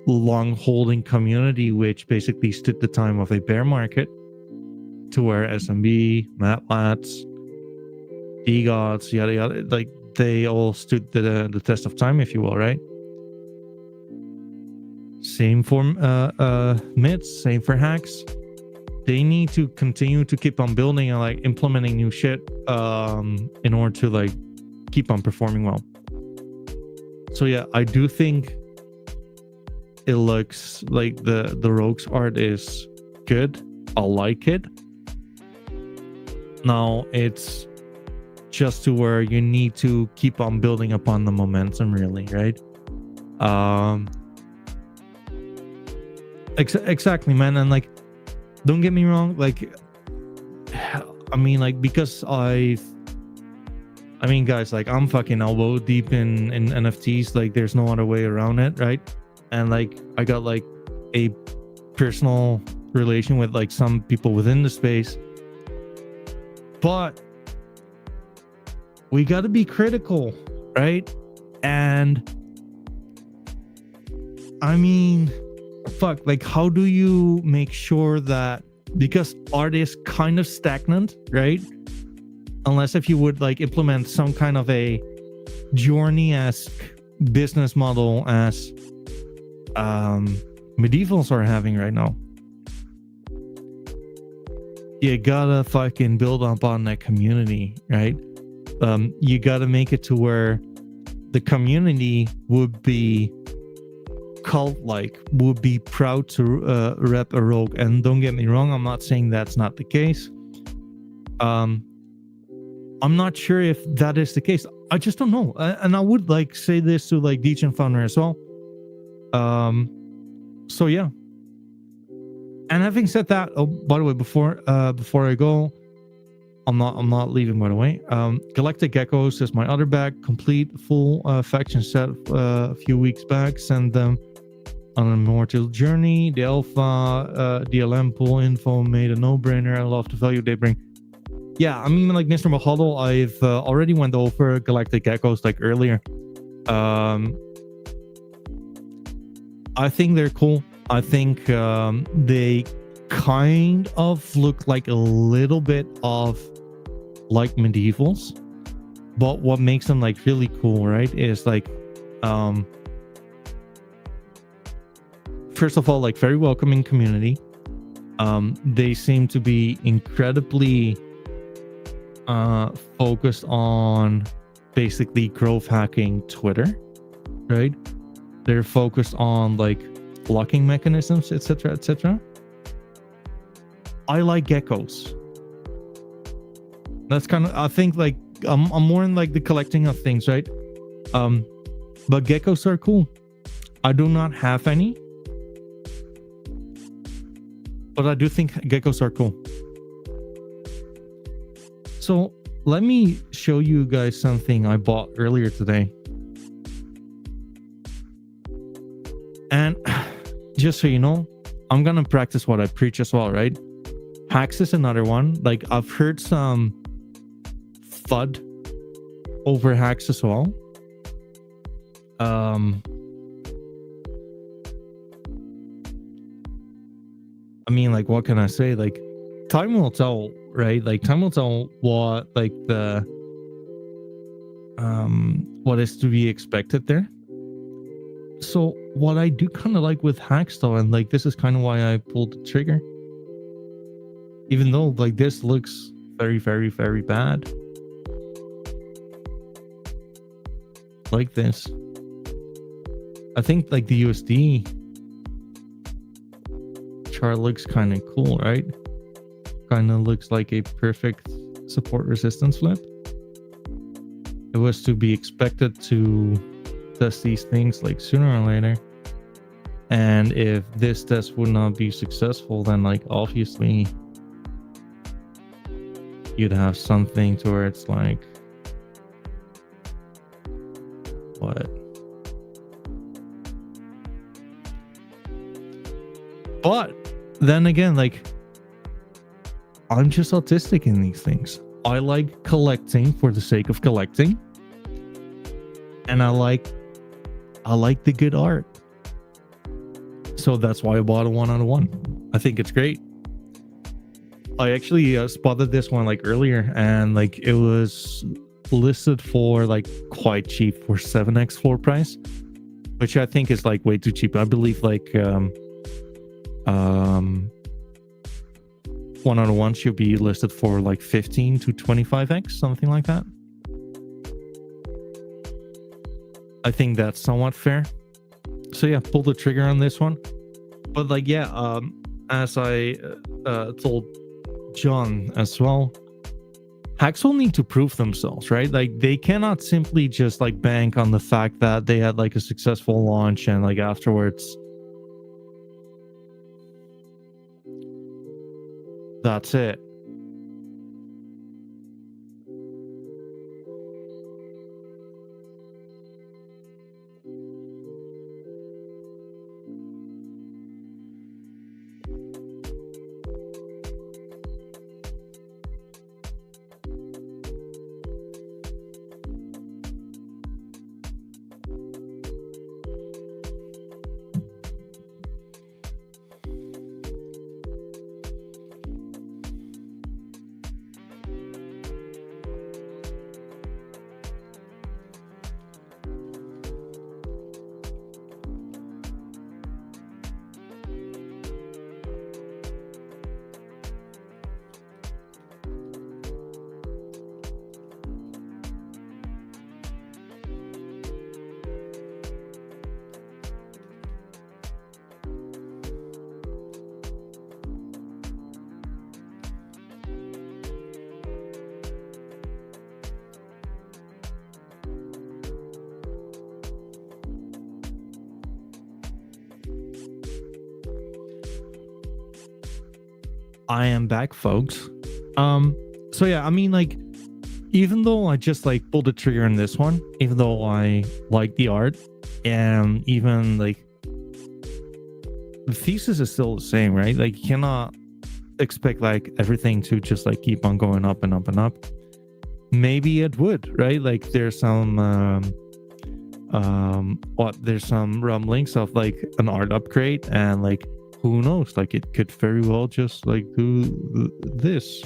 long holding community, which basically stood the time of a bear market, to where SMB, MatLats, DGods, yada yada, like, they all stood the test of time, if you will, right? Same for mids, same for hacks. They need to continue to keep on building and like implementing new shit in order to like keep on performing well. So yeah, I do think it looks like the rogues art is good. I like it. Now it's just to where you need to keep on building upon the momentum, really, right? Exactly, man. And like, don't get me wrong, like, I mean, like, because I mean, guys, like, I'm fucking elbow deep in NFTs. Like, there's no other way around it, right? And like, I got like a personal relation with like some people within the space, but we got to be critical, right? And I mean, fuck, like, how do you make sure that, because art is kind of stagnant, right? Unless if you would like implement some kind of a journey-esque business model as medievals are having right now. You gotta fucking build up on that community, right? You gotta make it to where the community would be cult-like, would be proud to rep a rogue. And don't get me wrong, I'm not saying that's not the case. I'm not sure if that is the case. I just don't know. And I would like say this to like Degen founder as well. So yeah. And having said that, oh, by the way, before I go, I'm not leaving, by the way. Galactic Geckos is my other bag, complete full faction set a few weeks back. Send them on an immortal journey. The alpha DLM pool info made a no-brainer. I love the value they bring. Yeah, I mean, like Mr. Mahalo, I've already went over Galactic Geckos like earlier. Um, I think they're cool. I think they kind of look like a little bit of like medievals, but what makes them like really cool, right, is like first of all, like very welcoming community. They seem to be incredibly focused on basically growth hacking Twitter, right? They're focused on like blocking mechanisms, etc., etc. I like geckos. That's kind of, I think, like I'm more in like the collecting of things, right? But geckos are cool. I do not have any, but I do think geckos are cool. So let me show you guys something I bought earlier today. And just so you know, I'm gonna practice what I preach as well, right? Hacks is another one. Like I've heard some FUD over hacks as well. I mean, like, what can I say? Like, time will tell, right? Like, time will tell what, like, the what is to be expected there. So what I do kind of like with hacks though, and like this is kind of why I pulled the trigger, even though like this looks very, very, very bad, like this. I think like the USD chart looks kind of cool, right? Kind of looks like a perfect support resistance flip. It was to be expected to test these things like sooner or later. And if this test would not be successful, then like obviously you'd have something to where it's like, what? But then again, like, I'm just autistic in these things. I like collecting for the sake of collecting. And I like the good art. So that's why I bought a 1 out of 1. I think it's great. I actually spotted this one like earlier, and like it was listed for like quite cheap for 7x floor price, which I think is like way too cheap. I believe like 1 out of 1 should be listed for like 15 to 25x, something like that. I think that's somewhat fair. So yeah, pull the trigger on this one. But like, yeah, as I told John as well, hacks will need to prove themselves, right? Like they cannot simply just like bank on the fact that they had like a successful launch and like afterwards that's it. I am back, folks. So yeah, I mean, like, even though I just like pulled the trigger on this one, even though I like the art, and even like the thesis is still the same, right? Like, you cannot expect like everything to just like keep on going up and up and up. Maybe it would, right? Like, there's some What there's some rumblings of like an art upgrade, and like who knows, like it could very well just like do this.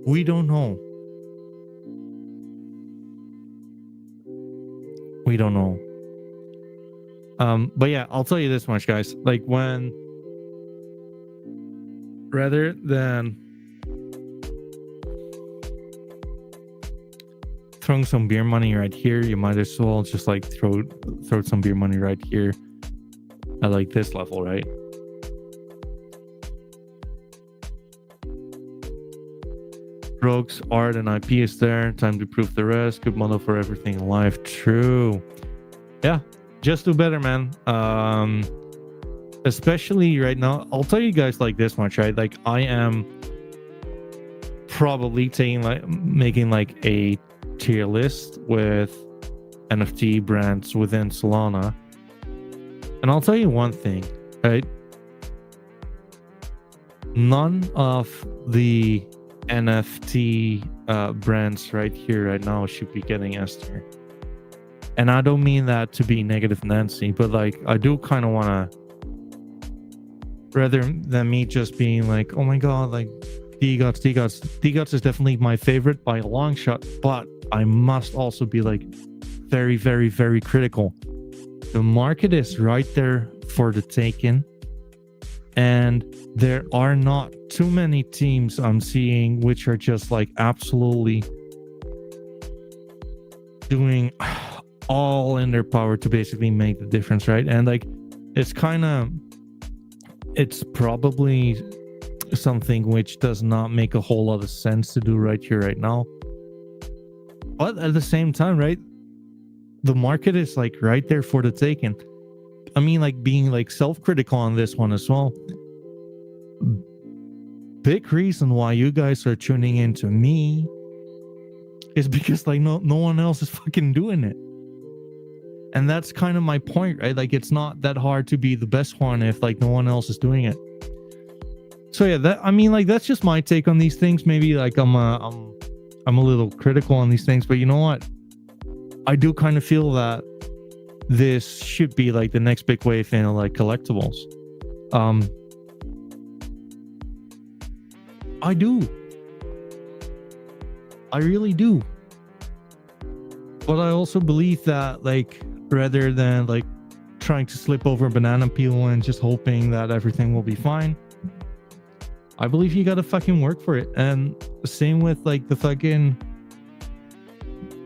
We don't know. We don't know. But yeah, I'll tell you this much, guys. Like, when rather than throwing some beer money right here, you might as well just like throw some beer money right here at like this level, right? Rogues, art, and IP is there. Time to prove the rest. Good model for everything in life. True. Yeah, just do better, man. Especially right now, I'll tell you guys like this much, right? Like, I am probably making like a tier list with NFT brands within Solana. And I'll tell you one thing, right? None of the NFT brands right here right now should be getting S tier. And I don't mean that to be negative Nancy, but like, I do kind of want to, rather than me just being like, oh my god, like D-Guts is definitely my favorite by a long shot, but I must also be like very, very, very critical. The market is right there for the taking, and there are not too many teams I'm seeing which are just like absolutely doing all in their power to basically make the difference, right? And like, it's probably something which does not make a whole lot of sense to do right here, right now. But at the same time, right, the market is like right there for the taking. I mean, like, being like self-critical on this one as well. Big reason why you guys are tuning into me is because like no one else is fucking doing it. And that's kind of my point, right? Like, it's not that hard to be the best one if like no one else is doing it. So yeah, that's just my take on these things. Maybe like I'm a little critical on these things, but you know what? I do kind of feel that this should be like the next big wave in like collectibles. I do. I really do. But I also believe that, like, rather than like trying to slip over a banana peel and just hoping that everything will be fine, I believe you gotta fucking work for it. And same with like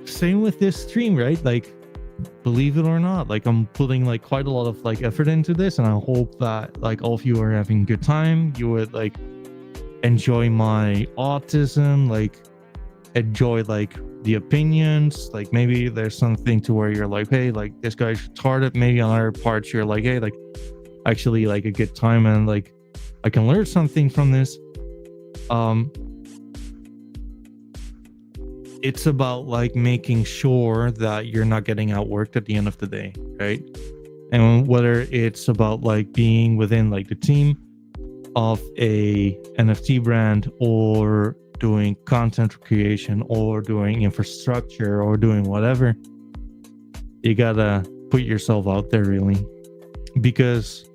same with this stream, right? Like, believe it or not, like, I'm putting like quite a lot of like effort into this, and I hope that like all of you are having a good time. You would like enjoy my autism, like enjoy like the opinions. Like, maybe there's something to where you're like, hey, like, this guy's retarded. Maybe on other parts you're like, hey, like, actually like a good time, and like I can learn something from this. It's about like making sure that you're not getting outworked at the end of the day, right? And whether it's about like being within like the team of a NFT brand, or doing content creation, or doing infrastructure, or doing whatever, you gotta put yourself out there, really, because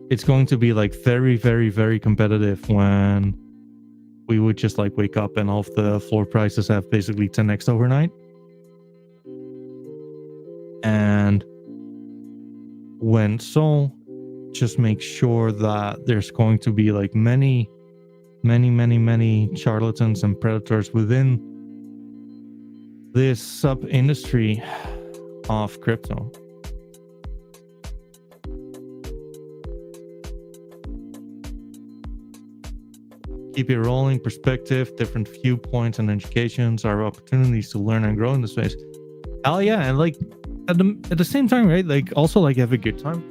it's going to be like very, very, very competitive when we would just like wake up and all of the floor prices have basically 10x overnight. And when so, just make sure that there's going to be like many charlatans and predators within this sub industry of crypto. Keep it rolling. Perspective, different viewpoints, and educations are opportunities to learn and grow in the space. Hell yeah. And like at the same time, right, like also like have a good time.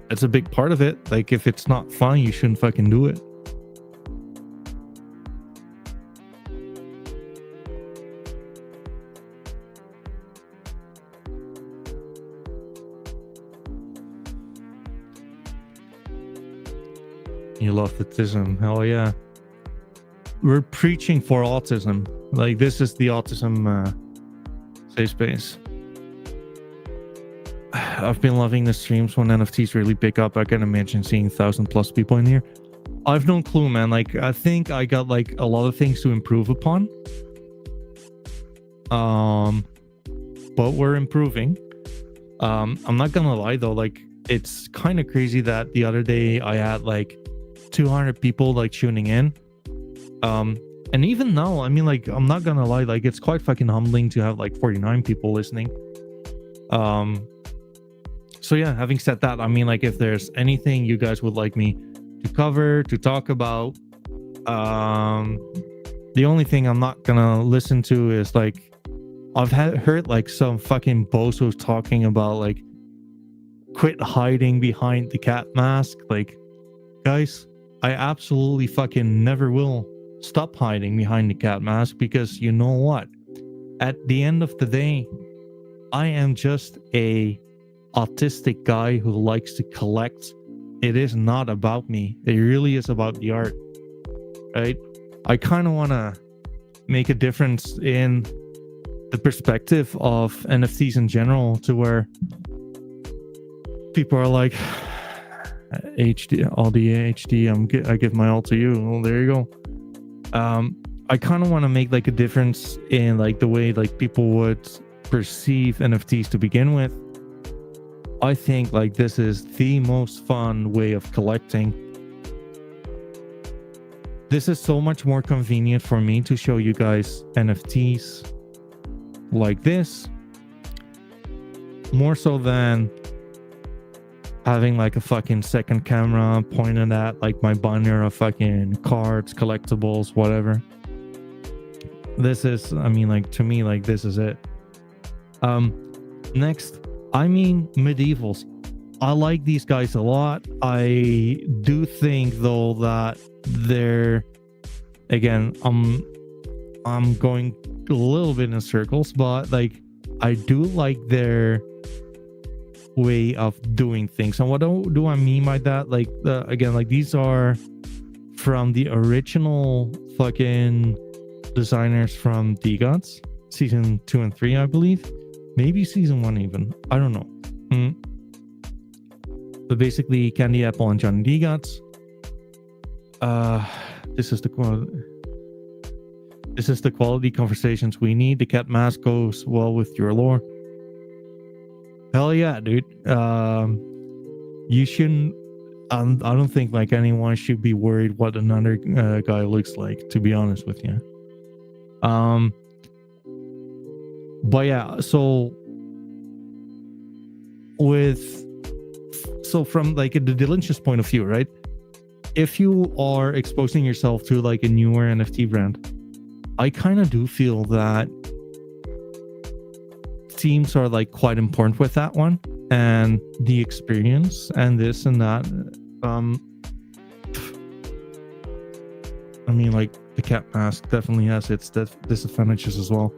That's a big part of it. Like, if it's not fun, you shouldn't fucking do it. You love autism. Hell yeah. We're preaching for autism. Like, this is the autism safe space. I've been loving the streams when NFTs really pick up. I can imagine seeing 1,000+ people in here. I've no clue, man. Like, I think I got like a lot of things to improve upon. But we're improving. I'm not gonna lie though, like, it's kind of crazy that the other day I had like 200 people like tuning in. And even now, I mean, like, I'm not gonna lie, like, it's quite fucking humbling to have like 49 people listening. So yeah, having said that, I mean, like, if there's anything you guys would like me to cover, to talk about, the only thing I'm not gonna listen to is like, I've heard like some fucking bozos talking about like, quit hiding behind the cat mask. Like, guys, I absolutely fucking never will stop hiding behind the cat mask, because you know what? At the end of the day, I am just a autistic guy who likes to collect. It is not about me. It really is about the art, right? I kind of want to make a difference in the perspective of NFTs in general, to where people are like, HD, all the HD, I give my all to you. Well, there you go. I kind of want to make like a difference in like the way like people would perceive NFTs to begin with. I think like this is the most fun way of collecting. This is so much more convenient for me to show you guys NFTs like this, more so than having like a fucking second camera pointed at like my binder of fucking cards, collectibles, whatever. This is, I mean, like, to me, like, this is it. Next, I mean, medievals. I like these guys a lot. I do think though that they're, again, I'm going a little bit in circles, but like, I do like their way of doing things. And what do I mean by that? Like, again, like, these are from the original fucking designers from The Gods, season 2 and 3, I believe. Maybe season 1 even. I don't know. But basically, Candy Apple and Johnny D Gods. This is the quality. This is the quality conversations we need. The cat mask goes well with your lore. Hell yeah, dude. You shouldn't. I don't think like anyone should be worried what another guy looks like, to be honest with you. But yeah, so from like the diligence point of view, right? If you are exposing yourself to like a newer NFT brand, I kind of do feel that teams are like quite important with that one, and the experience and this and that. I mean, like, the cat mask definitely has its disadvantages as well.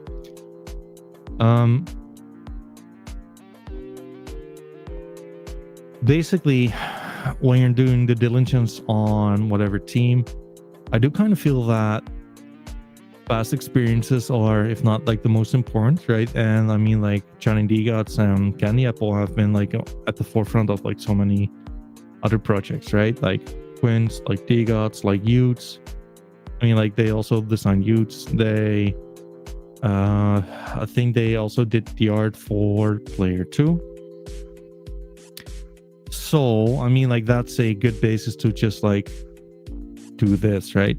Basically, when you're doing the diligence on whatever team, I do kind of feel that past experiences are, if not like the most important, right? And I mean, like, Johnny D Gods and Candy Apple have been like at the forefront of like so many other projects, right? Like Twins, like D Gods, like Utes. I mean, like, they also designed Utes. They I think they also did the art for Player 2. So I mean, like, that's a good basis to just like do this, right?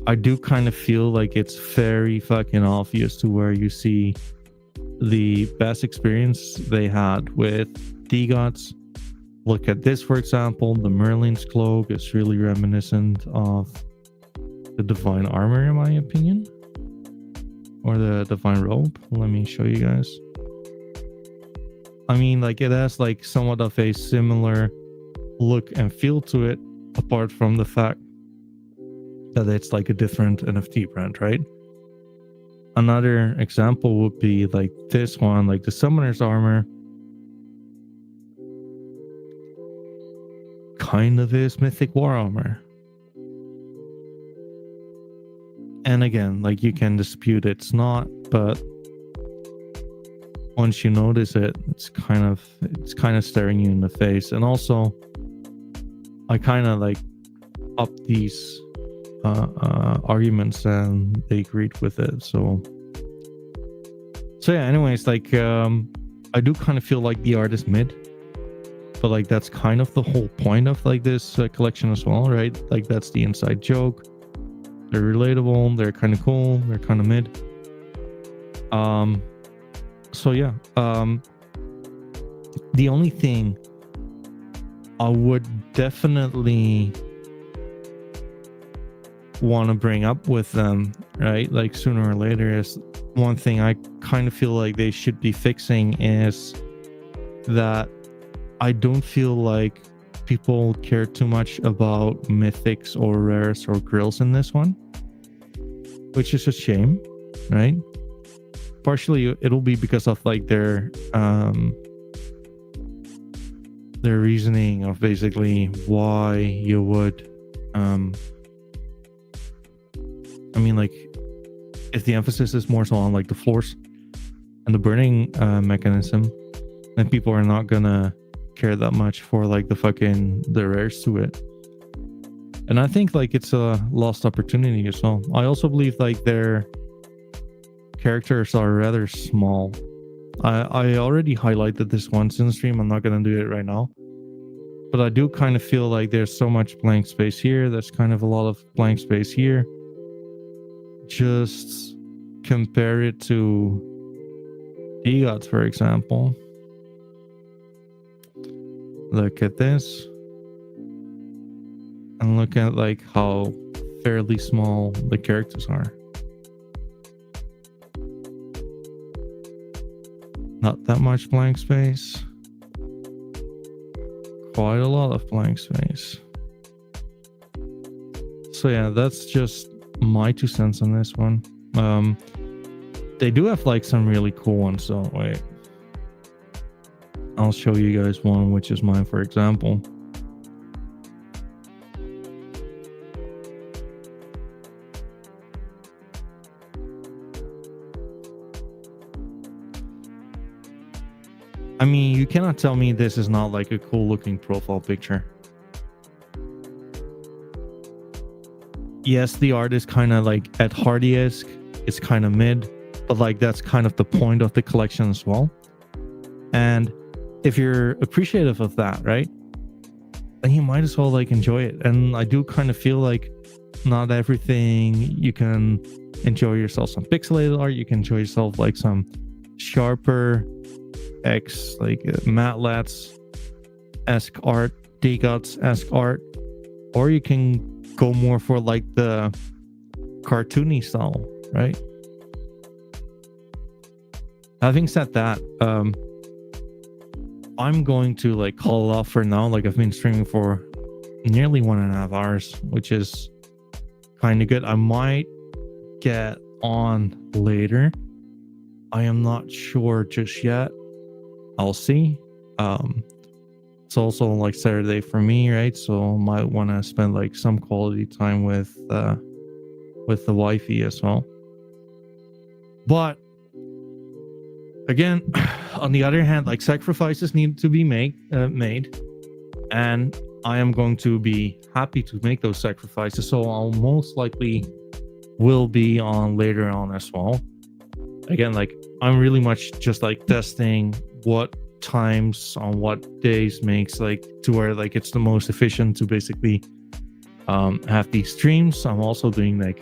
I do kind of feel like it's very fucking obvious to where you see the best experience they had with D-Gods. Look at this, for example. The Merlin's cloak is really reminiscent of the Divine Armor, in my opinion. Or the Divine Robe. Let me show you guys. I mean, like, it has like somewhat of a similar look and feel to it, apart from the fact that it's like a different NFT brand, right? Another example would be like this one, like the Summoner's Armor. kind of is Mythic War Armor. And again, like, you can dispute it's not, but once you notice it, it's kind of staring you in the face. And also, I kind of like up these arguments, and they agreed with it. So yeah. Anyways, like, I do kind of feel like the art is mid, but like that's kind of the whole point of like this collection as well, right? Like, that's the inside joke. They're relatable, they're kind of cool, they're kind of mid. So yeah, the only thing I would definitely want to bring up with them, right, like sooner or later, is one thing I kind of feel like they should be fixing is that I don't feel like people care too much about mythics or rares or grills in this one, which is a shame, right? Partially it'll be because of like their reasoning of basically why you would I mean, like, if the emphasis is more so on like the floors and the burning mechanism, then people are not gonna care that much for like the rares to it. And I think like it's a lost opportunity as well. I also believe like their characters are rather small. I already highlighted this once in the stream. I'm not gonna do it right now, but I do kind of feel like there's so much blank space here. There's kind of a lot of blank space here. Just compare it to D-Gods, for example. Look at this. And look at like how fairly small the characters are. Not that much blank space. Quite a lot of blank space. So yeah, that's just my 2 cents on this one. They do have like some really cool ones, so wait. I'll show you guys one, which is mine, for example. I mean, you cannot tell me this is not like a cool looking profile picture. Yes, the art is kind of like Ed Hardy-esque. It's kind of mid, but like that's kind of the point of the collection as well. And if you're appreciative of that, right, then you might as well like enjoy it. And I do kind of feel like not everything you can enjoy yourself some pixelated art. You can enjoy yourself like some sharper like Matt Latz-esque art, D-Gods-esque art, or you can go more for like the cartoony style, right? Having said that, I'm going to like call it off for now. Like, I've been streaming for nearly 1.5 hours, which is kind of good. I might get on later. I am not sure just yet. I'll see. It's also like Saturday for me, right? So might want to spend like some quality time with the wifey as well. But again, on the other hand, like, sacrifices need to be made, and I am going to be happy to make those sacrifices. So I'll most likely will be on later on as well. Again, like, I'm really much just like testing what times on what days makes like to where like it's the most efficient to basically have these streams. I'm also doing like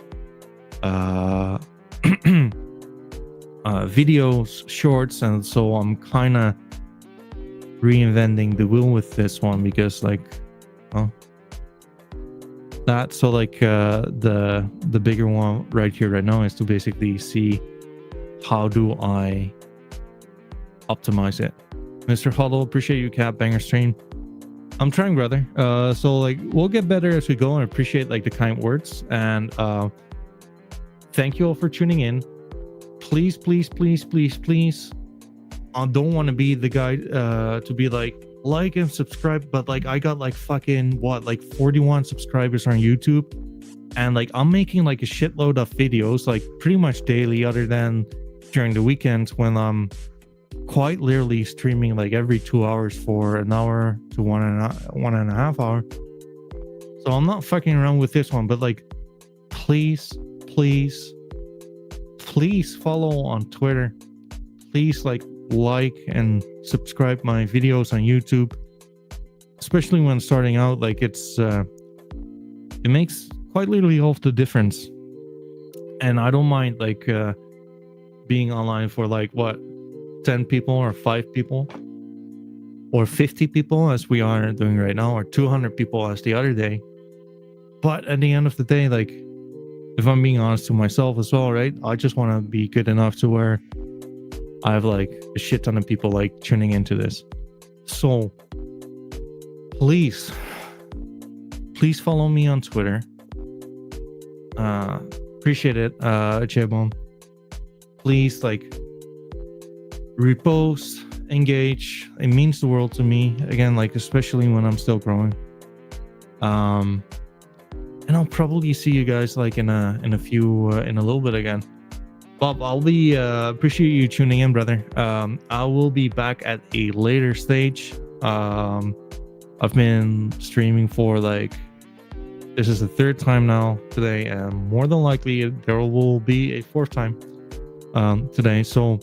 videos, shorts, and so I'm kind of reinventing the wheel with this one, because like, well, that, so like the bigger one right here right now is to basically see how do I optimize it. Mr. Huddle, appreciate you, Cat Banger stream. I'm trying, brother. So like, we'll get better as we go, and appreciate like the kind words, and thank you all for tuning in. Please I don't want to be the guy to be like and subscribe, but like I got like fucking what, like 41 subscribers on YouTube, and like I'm making like a shitload of videos like pretty much daily, other than during the weekends when I'm quite literally streaming like every 2 hours for an hour to one and a half hour. So I'm not fucking around with this one, but like please, please, please follow on Twitter. Please like and subscribe my videos on YouTube, especially when starting out. Like it makes quite literally all the difference. And I don't mind like being online for like what, 10 people or 5 people or 50 people as we are doing right now, or 200 people as the other day. But at the end of the day, like if I'm being honest to myself as well, right, I just want to be good enough to where I have like a shit ton of people like tuning into this. So please follow me on Twitter. Appreciate it, J-Bomb. Please like repost, engage. It means the world to me. Again, like especially when I'm still growing. And I'll probably see you guys like in a little bit again. Bob, I'll be appreciate you tuning in, brother. I will be back at a later stage. I've been streaming for like, this is the 3rd time now today, and more than likely there will be a 4th time today. So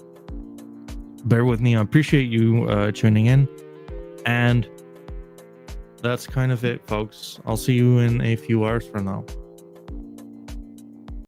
bear with me. I appreciate you tuning in, and that's kind of it, folks. I'll see you in a few hours from now.